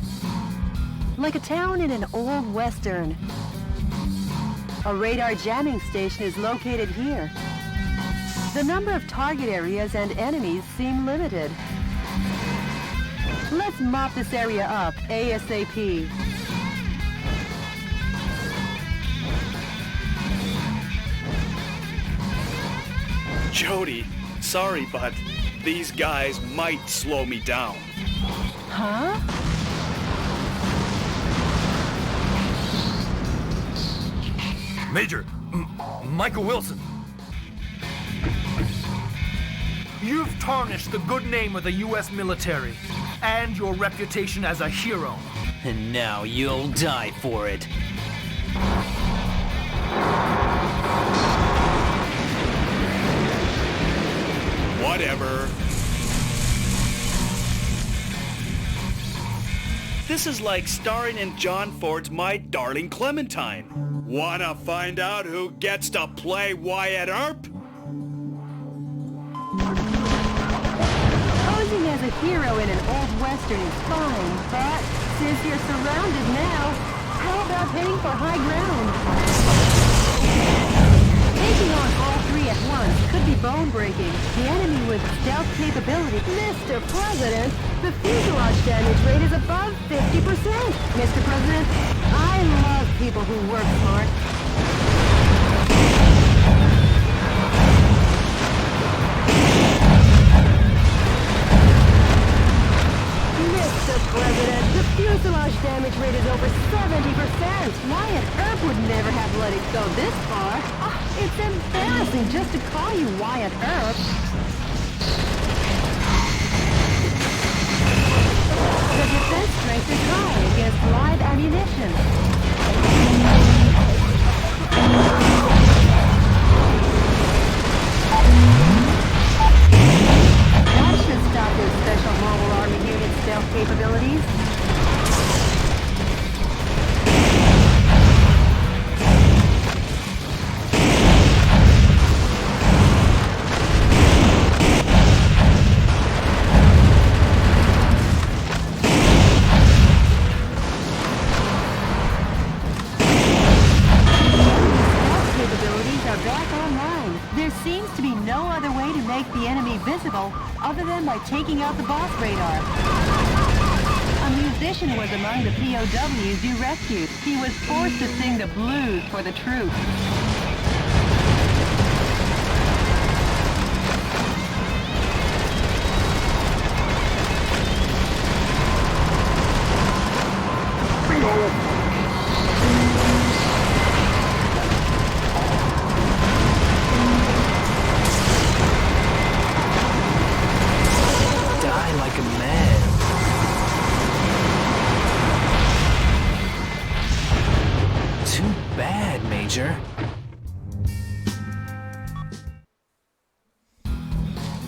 Like a town in an old western. A radar jamming station is located here. The number of target areas and enemies seem limited. Let's mop this area up ASAP. Jody, sorry, but these guys might slow me down. Huh? Major, Michael Wilson. You've tarnished the good name of the U.S. military and your reputation as a hero. And now you'll die for it. Whatever. This is like starring in John Ford's My Darling Clementine. Wanna find out who gets to play Wyatt Earp? Posing as a hero in an old western is fine, but since you're surrounded now, how about heading for high ground? Taking on all three at once could be bone-breaking. The enemy with stealth capability. Mr. President, the fuselage damage rate is above 50%. Mr. President, I love people who work smart. Mr. President, the fuselage damage rate is over 70%. Wyatt Earp would never have let it go this far. Oh, it's embarrassing just to call you Wyatt Earp. The defense strength is high against live ammunition. That should stop those special mobile army unit stealth capabilities. The enemy visible other than by taking out the boss radar. A musician was among the POWs you rescued. He was forced to sing the blues for the troops.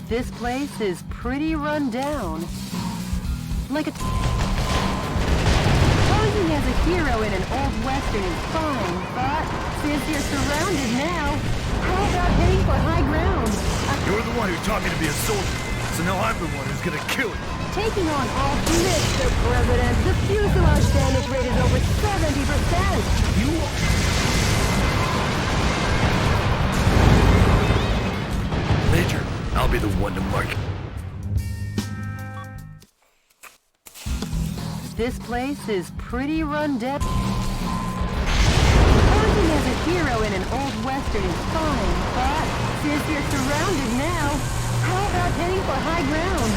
This place is pretty run down. Like a... Posing as a hero in an old western is fine, but since you're surrounded now, how about heading for high ground? You're the one who taught me to be a soldier, so now I'm the one who's gonna kill you. Taking on all... Mr. President, the fuselage damage rate is over 70%. Major, I'll be the one to mark it. This place is pretty run down. Posing as a hero in an old western is fine, but since you're surrounded now, how about heading for high ground?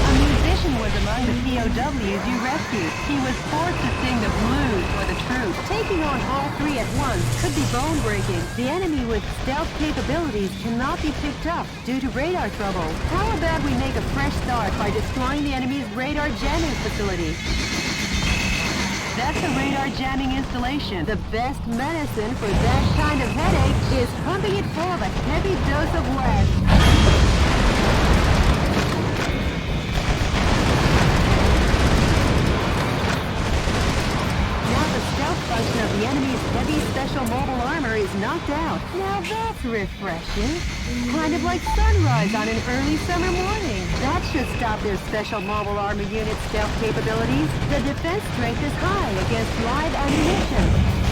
A musician was among the POWs you rescued. He was forced to sing the blues for the troops. Taking on all three at once could be bone-breaking. The enemy with stealth capabilities cannot be picked up due to radar trouble. How about we make a fresh start by destroying the enemy's radar jamming facility? That's a radar jamming installation. The best medicine for that kind of headache is pumping it full of a heavy dose of lead. Now the stealth function of the enemy's heavy special mobile armor is not knocked out. Now that's refreshing. Kind of like sunrise on an early summer morning. That should stop their special mobile armor unit stealth capabilities. The defense strength is high against live ammunition.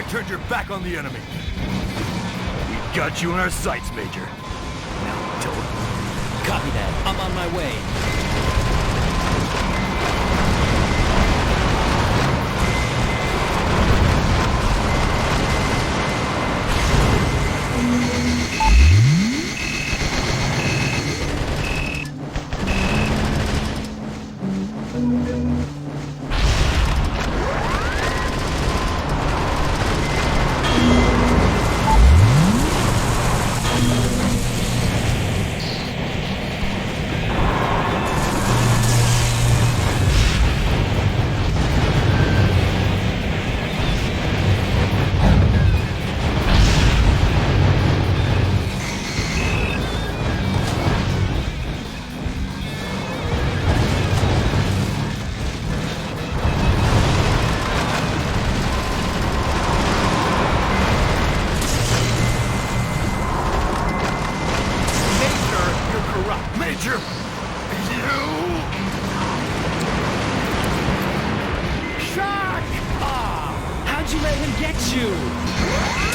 Turned your back on the enemy. We got you in our sights, Major. Now, tell him. Copy that. I'm on my way.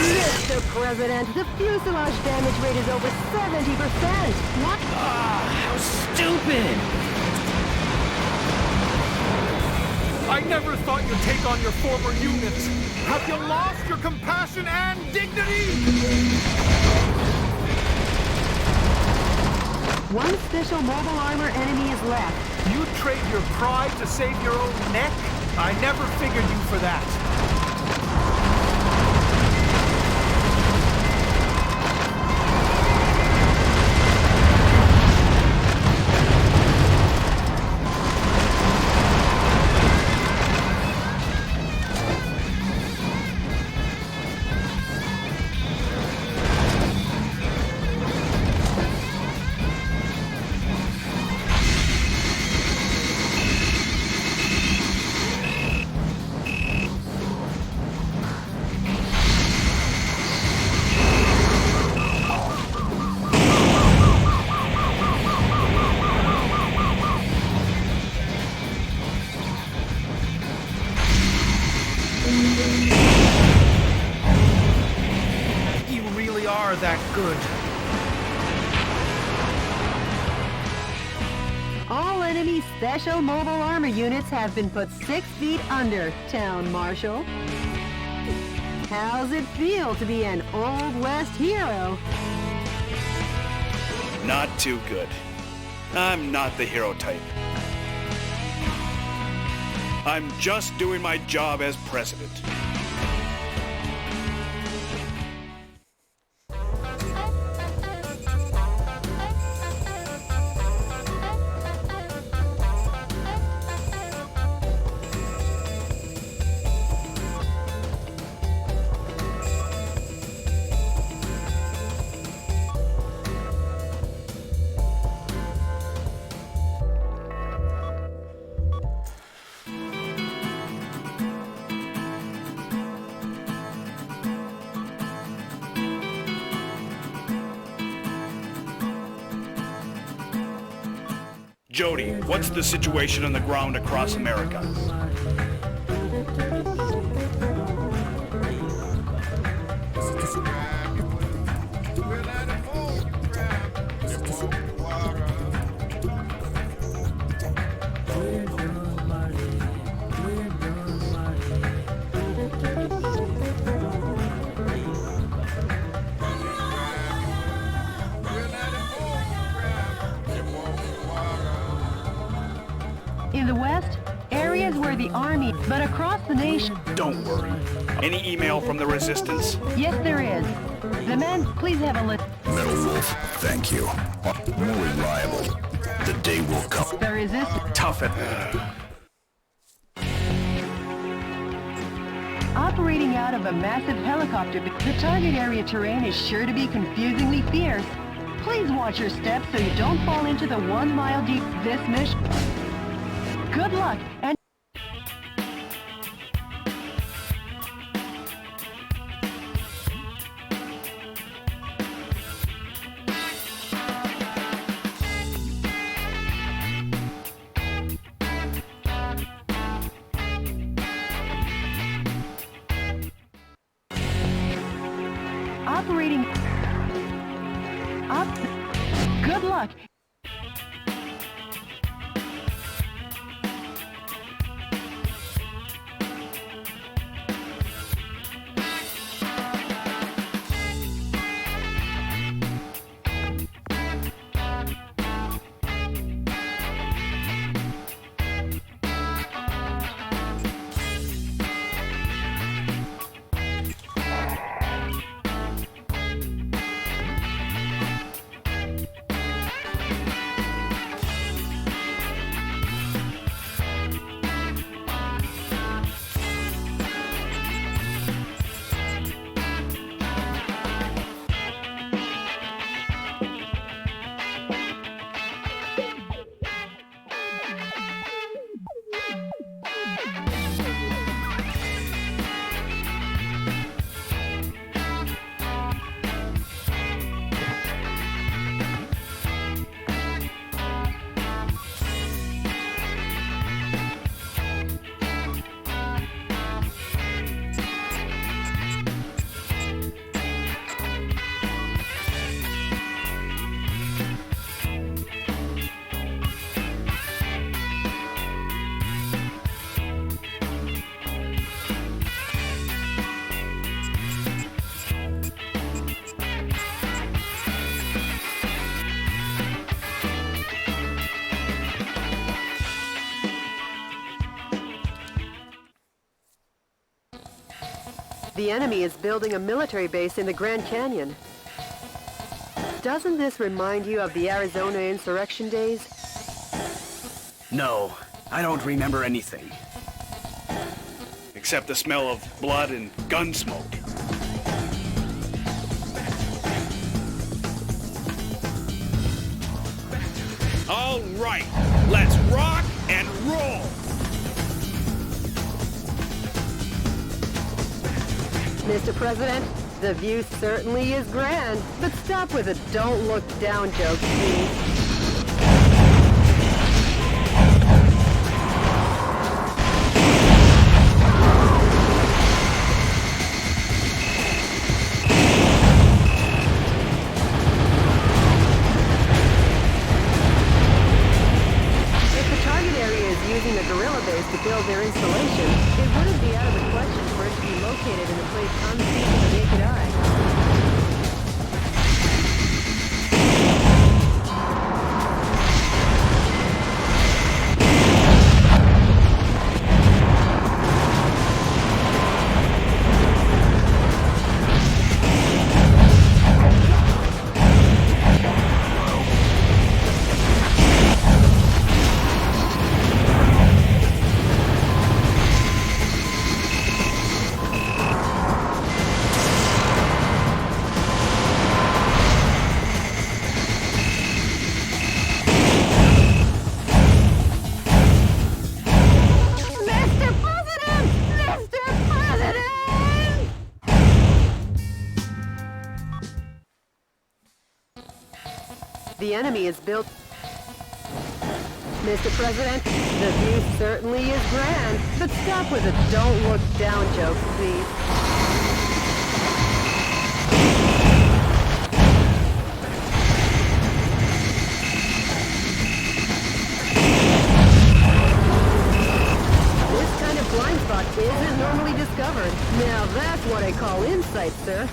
Mr. President, the fuselage damage rate is over 70%. What? How stupid! I never thought you'd take on your former units. Have you lost your compassion and dignity? One special mobile armor enemy is left. You trade your pride to save your own neck? I never figured you for that. All enemy special mobile armor units have been put 6 feet under, Town Marshal. How's it feel to be an Old West hero? Not too good. I'm not the hero type. I'm just doing my job as president. Jody, what's the situation on the ground across America? In the West, areas where the Army, but across the nation... Don't worry. Any email from the Resistance? Yes, there is. The men, please have a list. Metal Wolf, thank you. More reliable. The day will come. The Resistance... Tough it. Operating out of a massive helicopter, the target area terrain is sure to be confusingly fierce. Please watch your steps so you don't fall into the 1 mile deep this mission. Good luck, and... Operating... Up... Good luck. The enemy is building a military base in the Grand Canyon. Doesn't this remind you of the Arizona insurrection days? No, I don't remember anything. Except the smell of blood and gun smoke. All right, let's rock and roll! Mr. President, the view certainly is grand, but stop with the don't look down joke, please. build their installation, it wouldn't be out of the question for it to be located in a place unseen to the naked eye. The enemy is built... Mr. President, the view certainly is grand, but stop with the don't look down joke, please. This kind of blind spot isn't normally discovered. Now that's what I call insight, sir.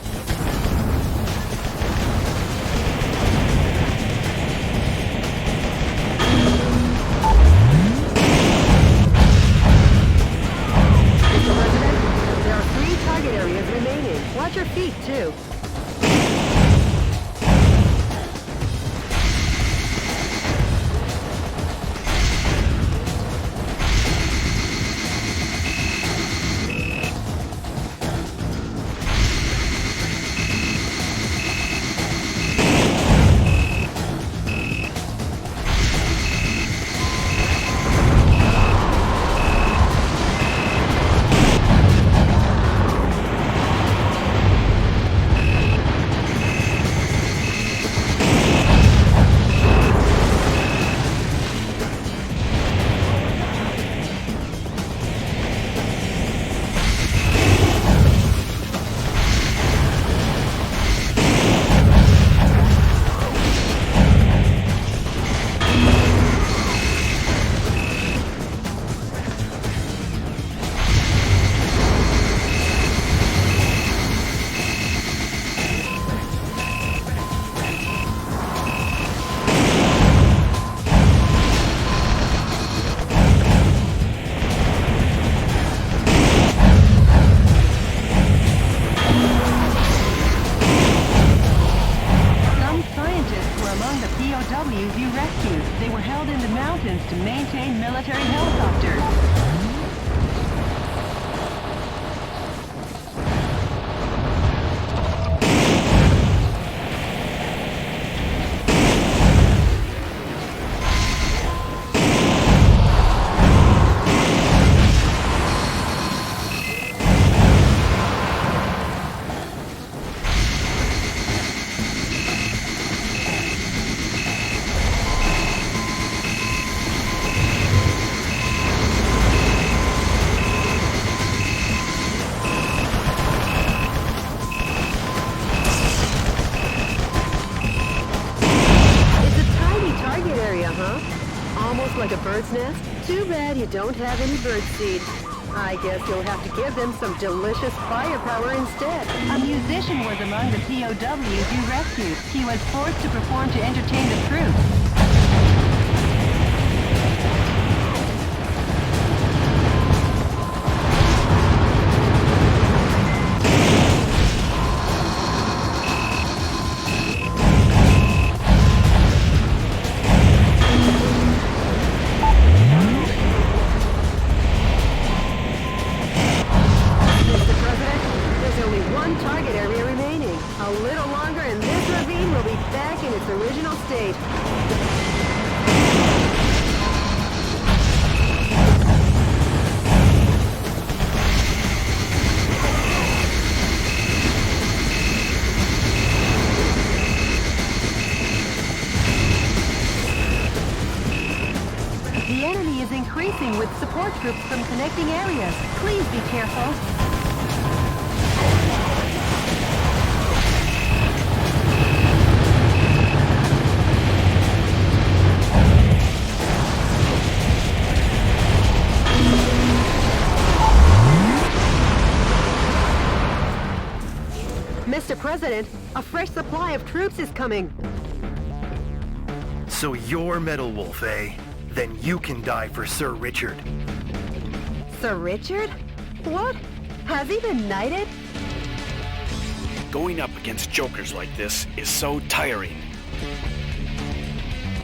Watch your feet, too. POWs you rescued. They were held in the mountains to maintain military helicopters. Almost like a bird's nest? Too bad you don't have any bird seed. I guess you'll have to give them some delicious firepower instead. A musician was among the POWs you rescued. He was forced to perform to entertain the troops. A little longer and this ravine will be back in its original state. The enemy is increasing with support groups from connecting areas. Please be careful. President, a fresh supply of troops is coming. So you're Metal Wolf, eh? Then you can die for Sir Richard. Sir Richard? What? Has he been knighted? Going up against jokers like this is so tiring.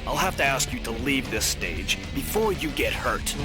I'll have to ask you to leave this stage before you get hurt.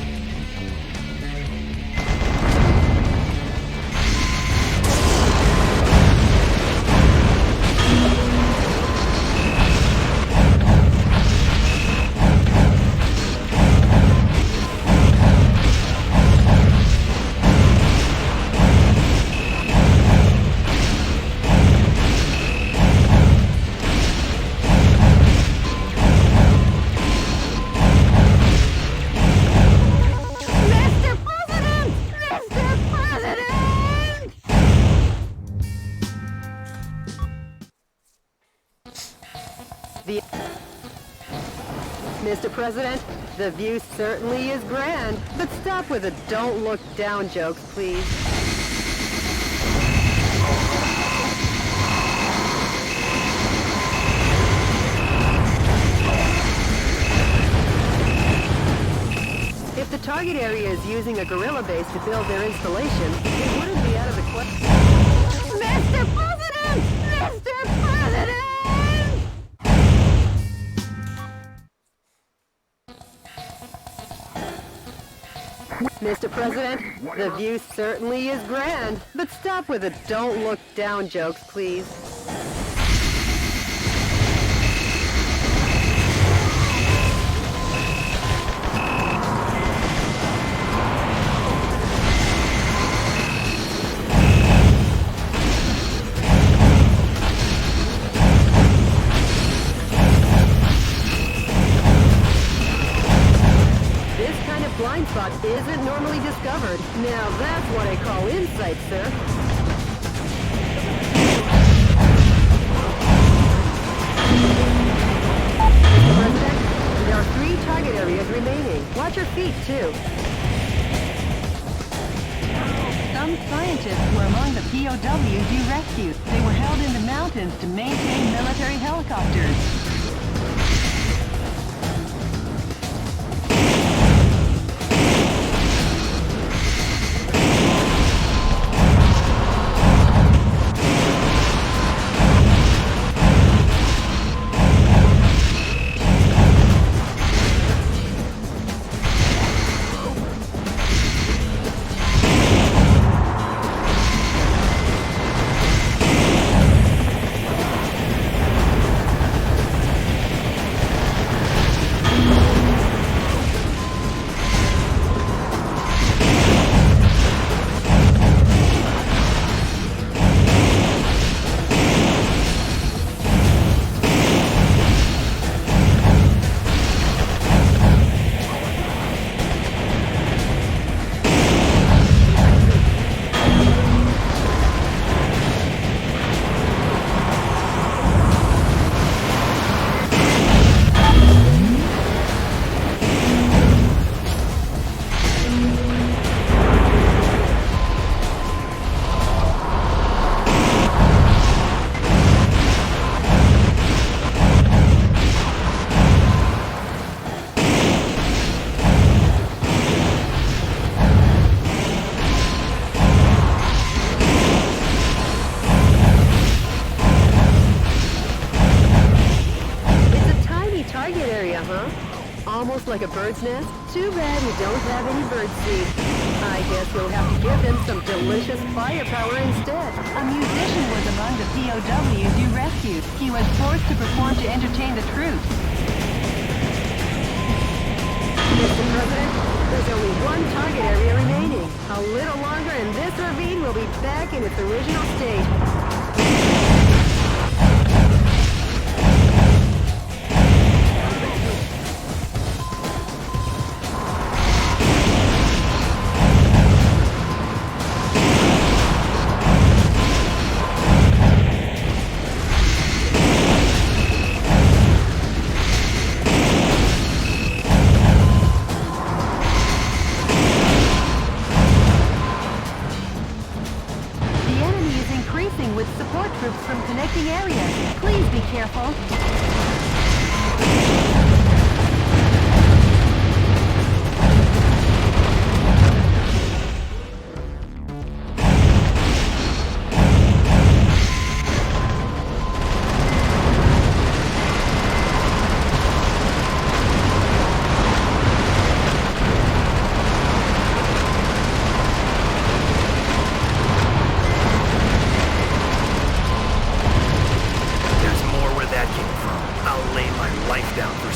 Mr. President, the view certainly is grand, but stop with the don't look down jokes, please. If the target area is using a guerrilla base to build their installation, it wouldn't be out of the question. Mr. President! Mr. President! Mr. President, the view certainly is grand, but stop with the don't look down jokes, please. Blind spot isn't normally discovered. Now that's what I call insight, sir. President, there are 3 target areas remaining. Watch your feet, too. Some scientists were among the POWs you rescued. They were held in the mountains to maintain military helicopters. Almost like a bird's nest? Too bad we don't have any bird seed. I guess we'll have to give them some delicious firepower instead. A musician was among the POWs you rescued. He was forced to perform to entertain the troops. Mr. President, there's only 1 target area remaining. A little longer and this ravine will be back in its original state.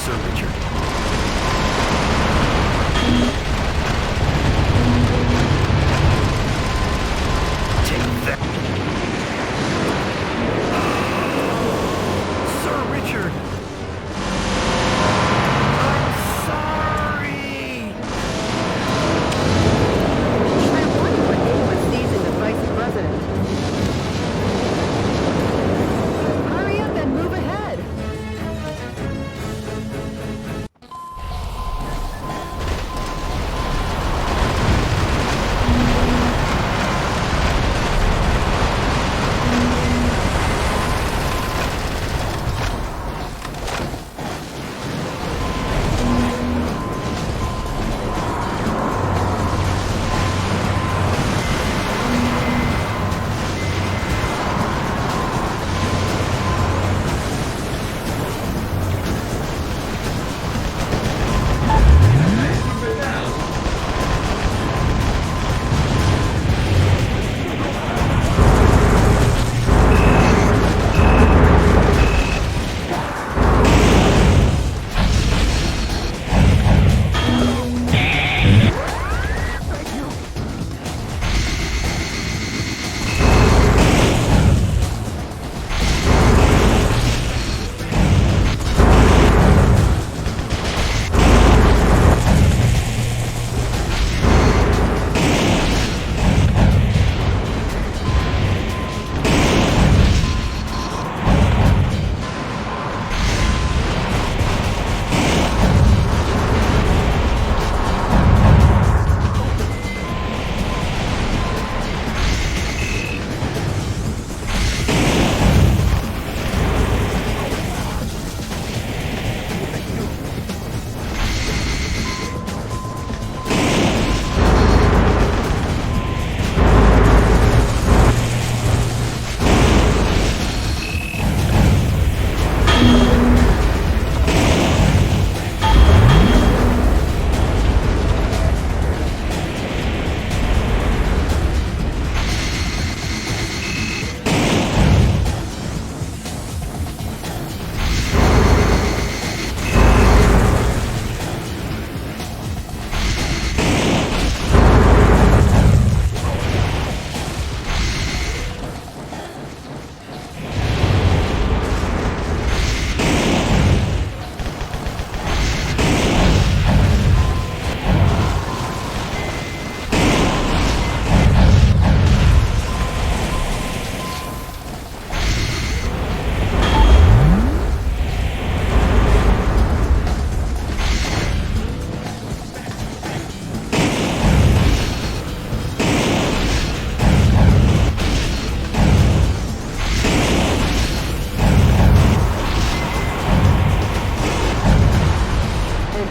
Sir Richard. Take that. Sir Richard! I'm sorry! I wonder what anyone sees in the Vice President. Hurry up and move ahead!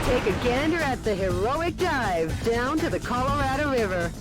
Take a gander at the heroic dive down to the Colorado River.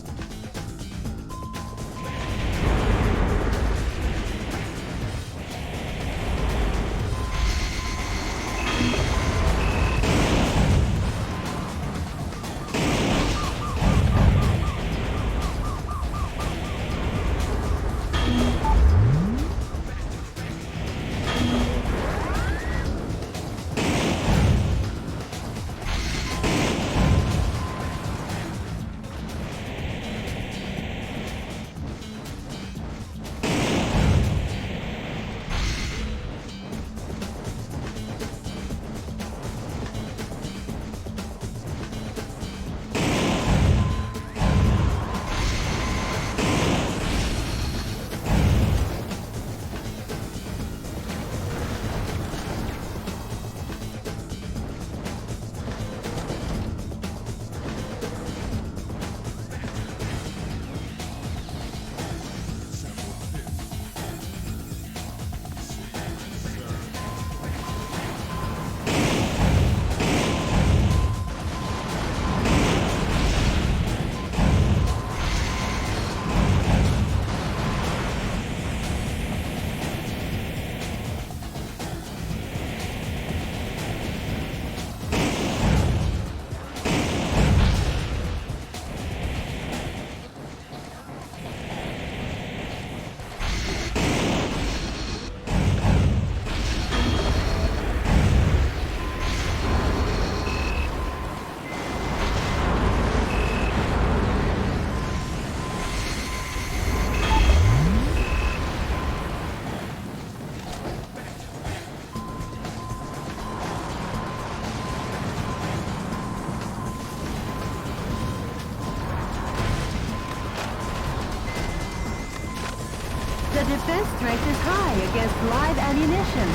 The defense strength is high against live ammunition.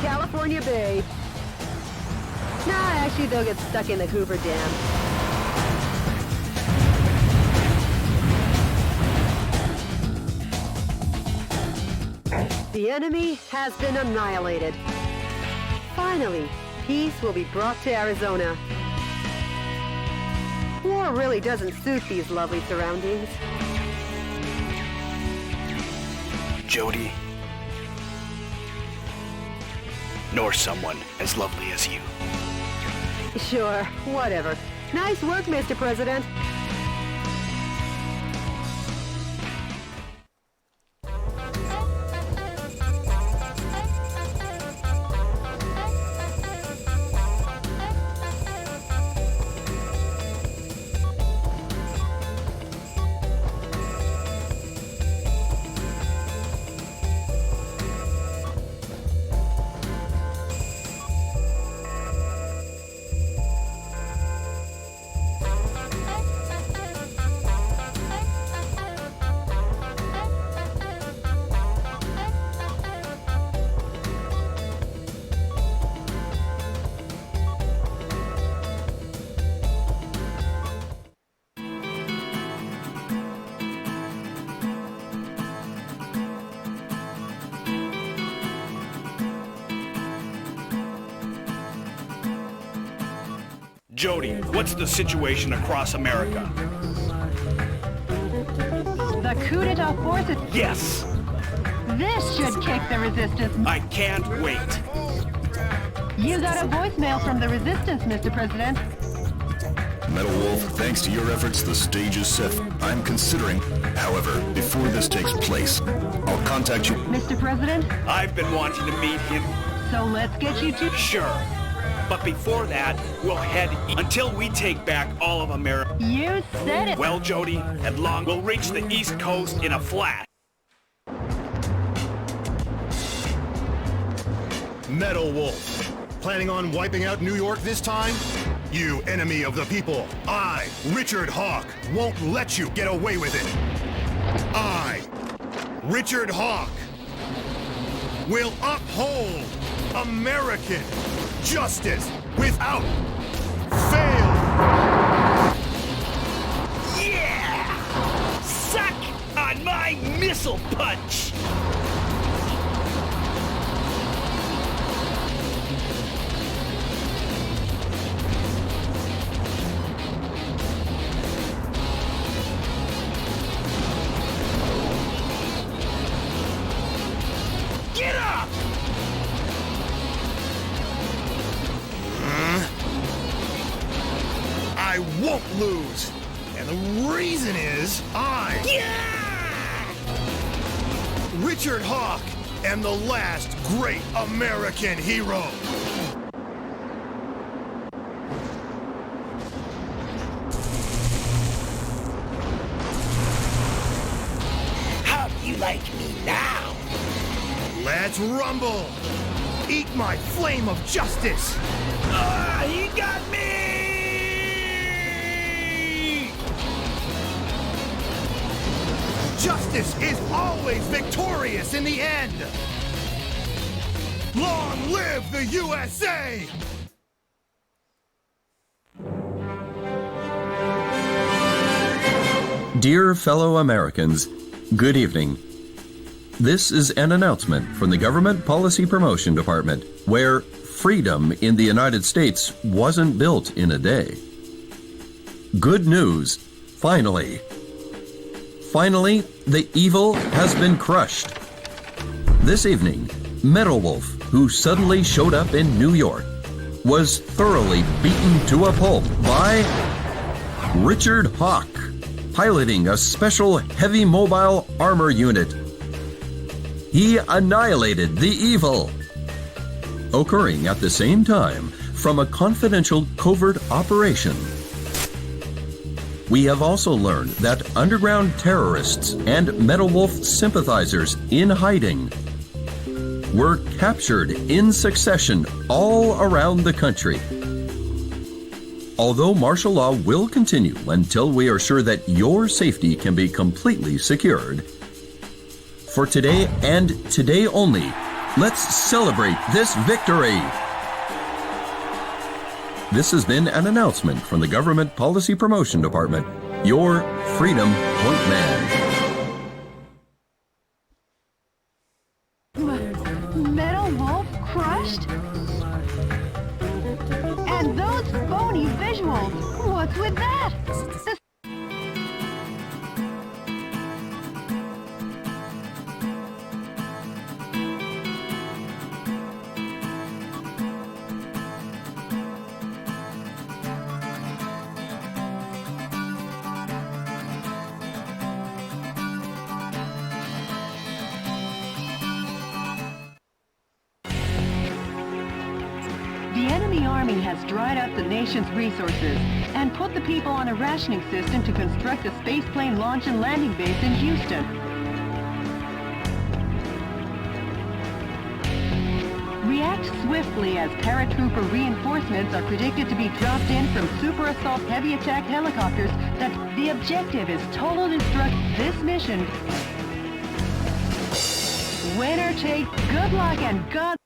California Bay. Nah, actually they'll get stuck in the Hoover Dam. The enemy has been annihilated. Finally, peace will be brought to Arizona. War really doesn't suit these lovely surroundings. Jody. Nor someone as lovely as you. Sure, whatever. Nice work, Mr. President. Jody, what's the situation across America? The coup d'etat forces... Yes! This should kick the resistance. I can't wait. You got a voicemail from the resistance, Mr. President. Metal Wolf, thanks to your efforts, the stage is set. I'm considering, however, before this takes place, I'll contact you. Mr. President? I've been wanting to meet him. So let's get you to... Sure. But before that, we'll head until we take back all of America. You said it. Well, Jody, at long, we'll reach the East Coast in a flash. Metal Wolf, planning on wiping out New York this time? You enemy of the people, I, Richard Hawk, won't let you get away with it. I, Richard Hawk, will uphold American justice without fail. Yeah! Suck on my missile punch! Get up! I won't lose. And the reason is Richard Hawk am the last great American hero. How do you like me now? Let's rumble. Eat my flame of justice. He got me! Justice is always victorious in the end! Long live the USA! Dear fellow Americans, good evening. This is an announcement from the Government Policy Promotion Department, where freedom in the United States wasn't built in a day. Good news, finally. Finally, the evil has been crushed. This evening, Metal Wolf, who suddenly showed up in New York, was thoroughly beaten to a pulp by Richard Hawk, piloting a special heavy mobile armor unit. He annihilated the evil. Occurring at the same time from a confidential covert operation. We have also learned that underground terrorists and Metal Wolf sympathizers in hiding were captured in succession all around the country. Although martial law will continue until we are sure that your safety can be completely secured, for today and today only, let's celebrate this victory. This has been an announcement from the Government Policy Promotion Department, your Freedom Point Man. Metal Wolf crushed? And those phony visuals, what's with that? The enemy army has dried up the nation's resources and put the people on a rationing system to construct a spaceplane launch and landing base in Houston. React swiftly as paratrooper reinforcements are predicted to be dropped in from Super Assault heavy attack helicopters. That the objective is total destruct this mission. Winner take good luck and God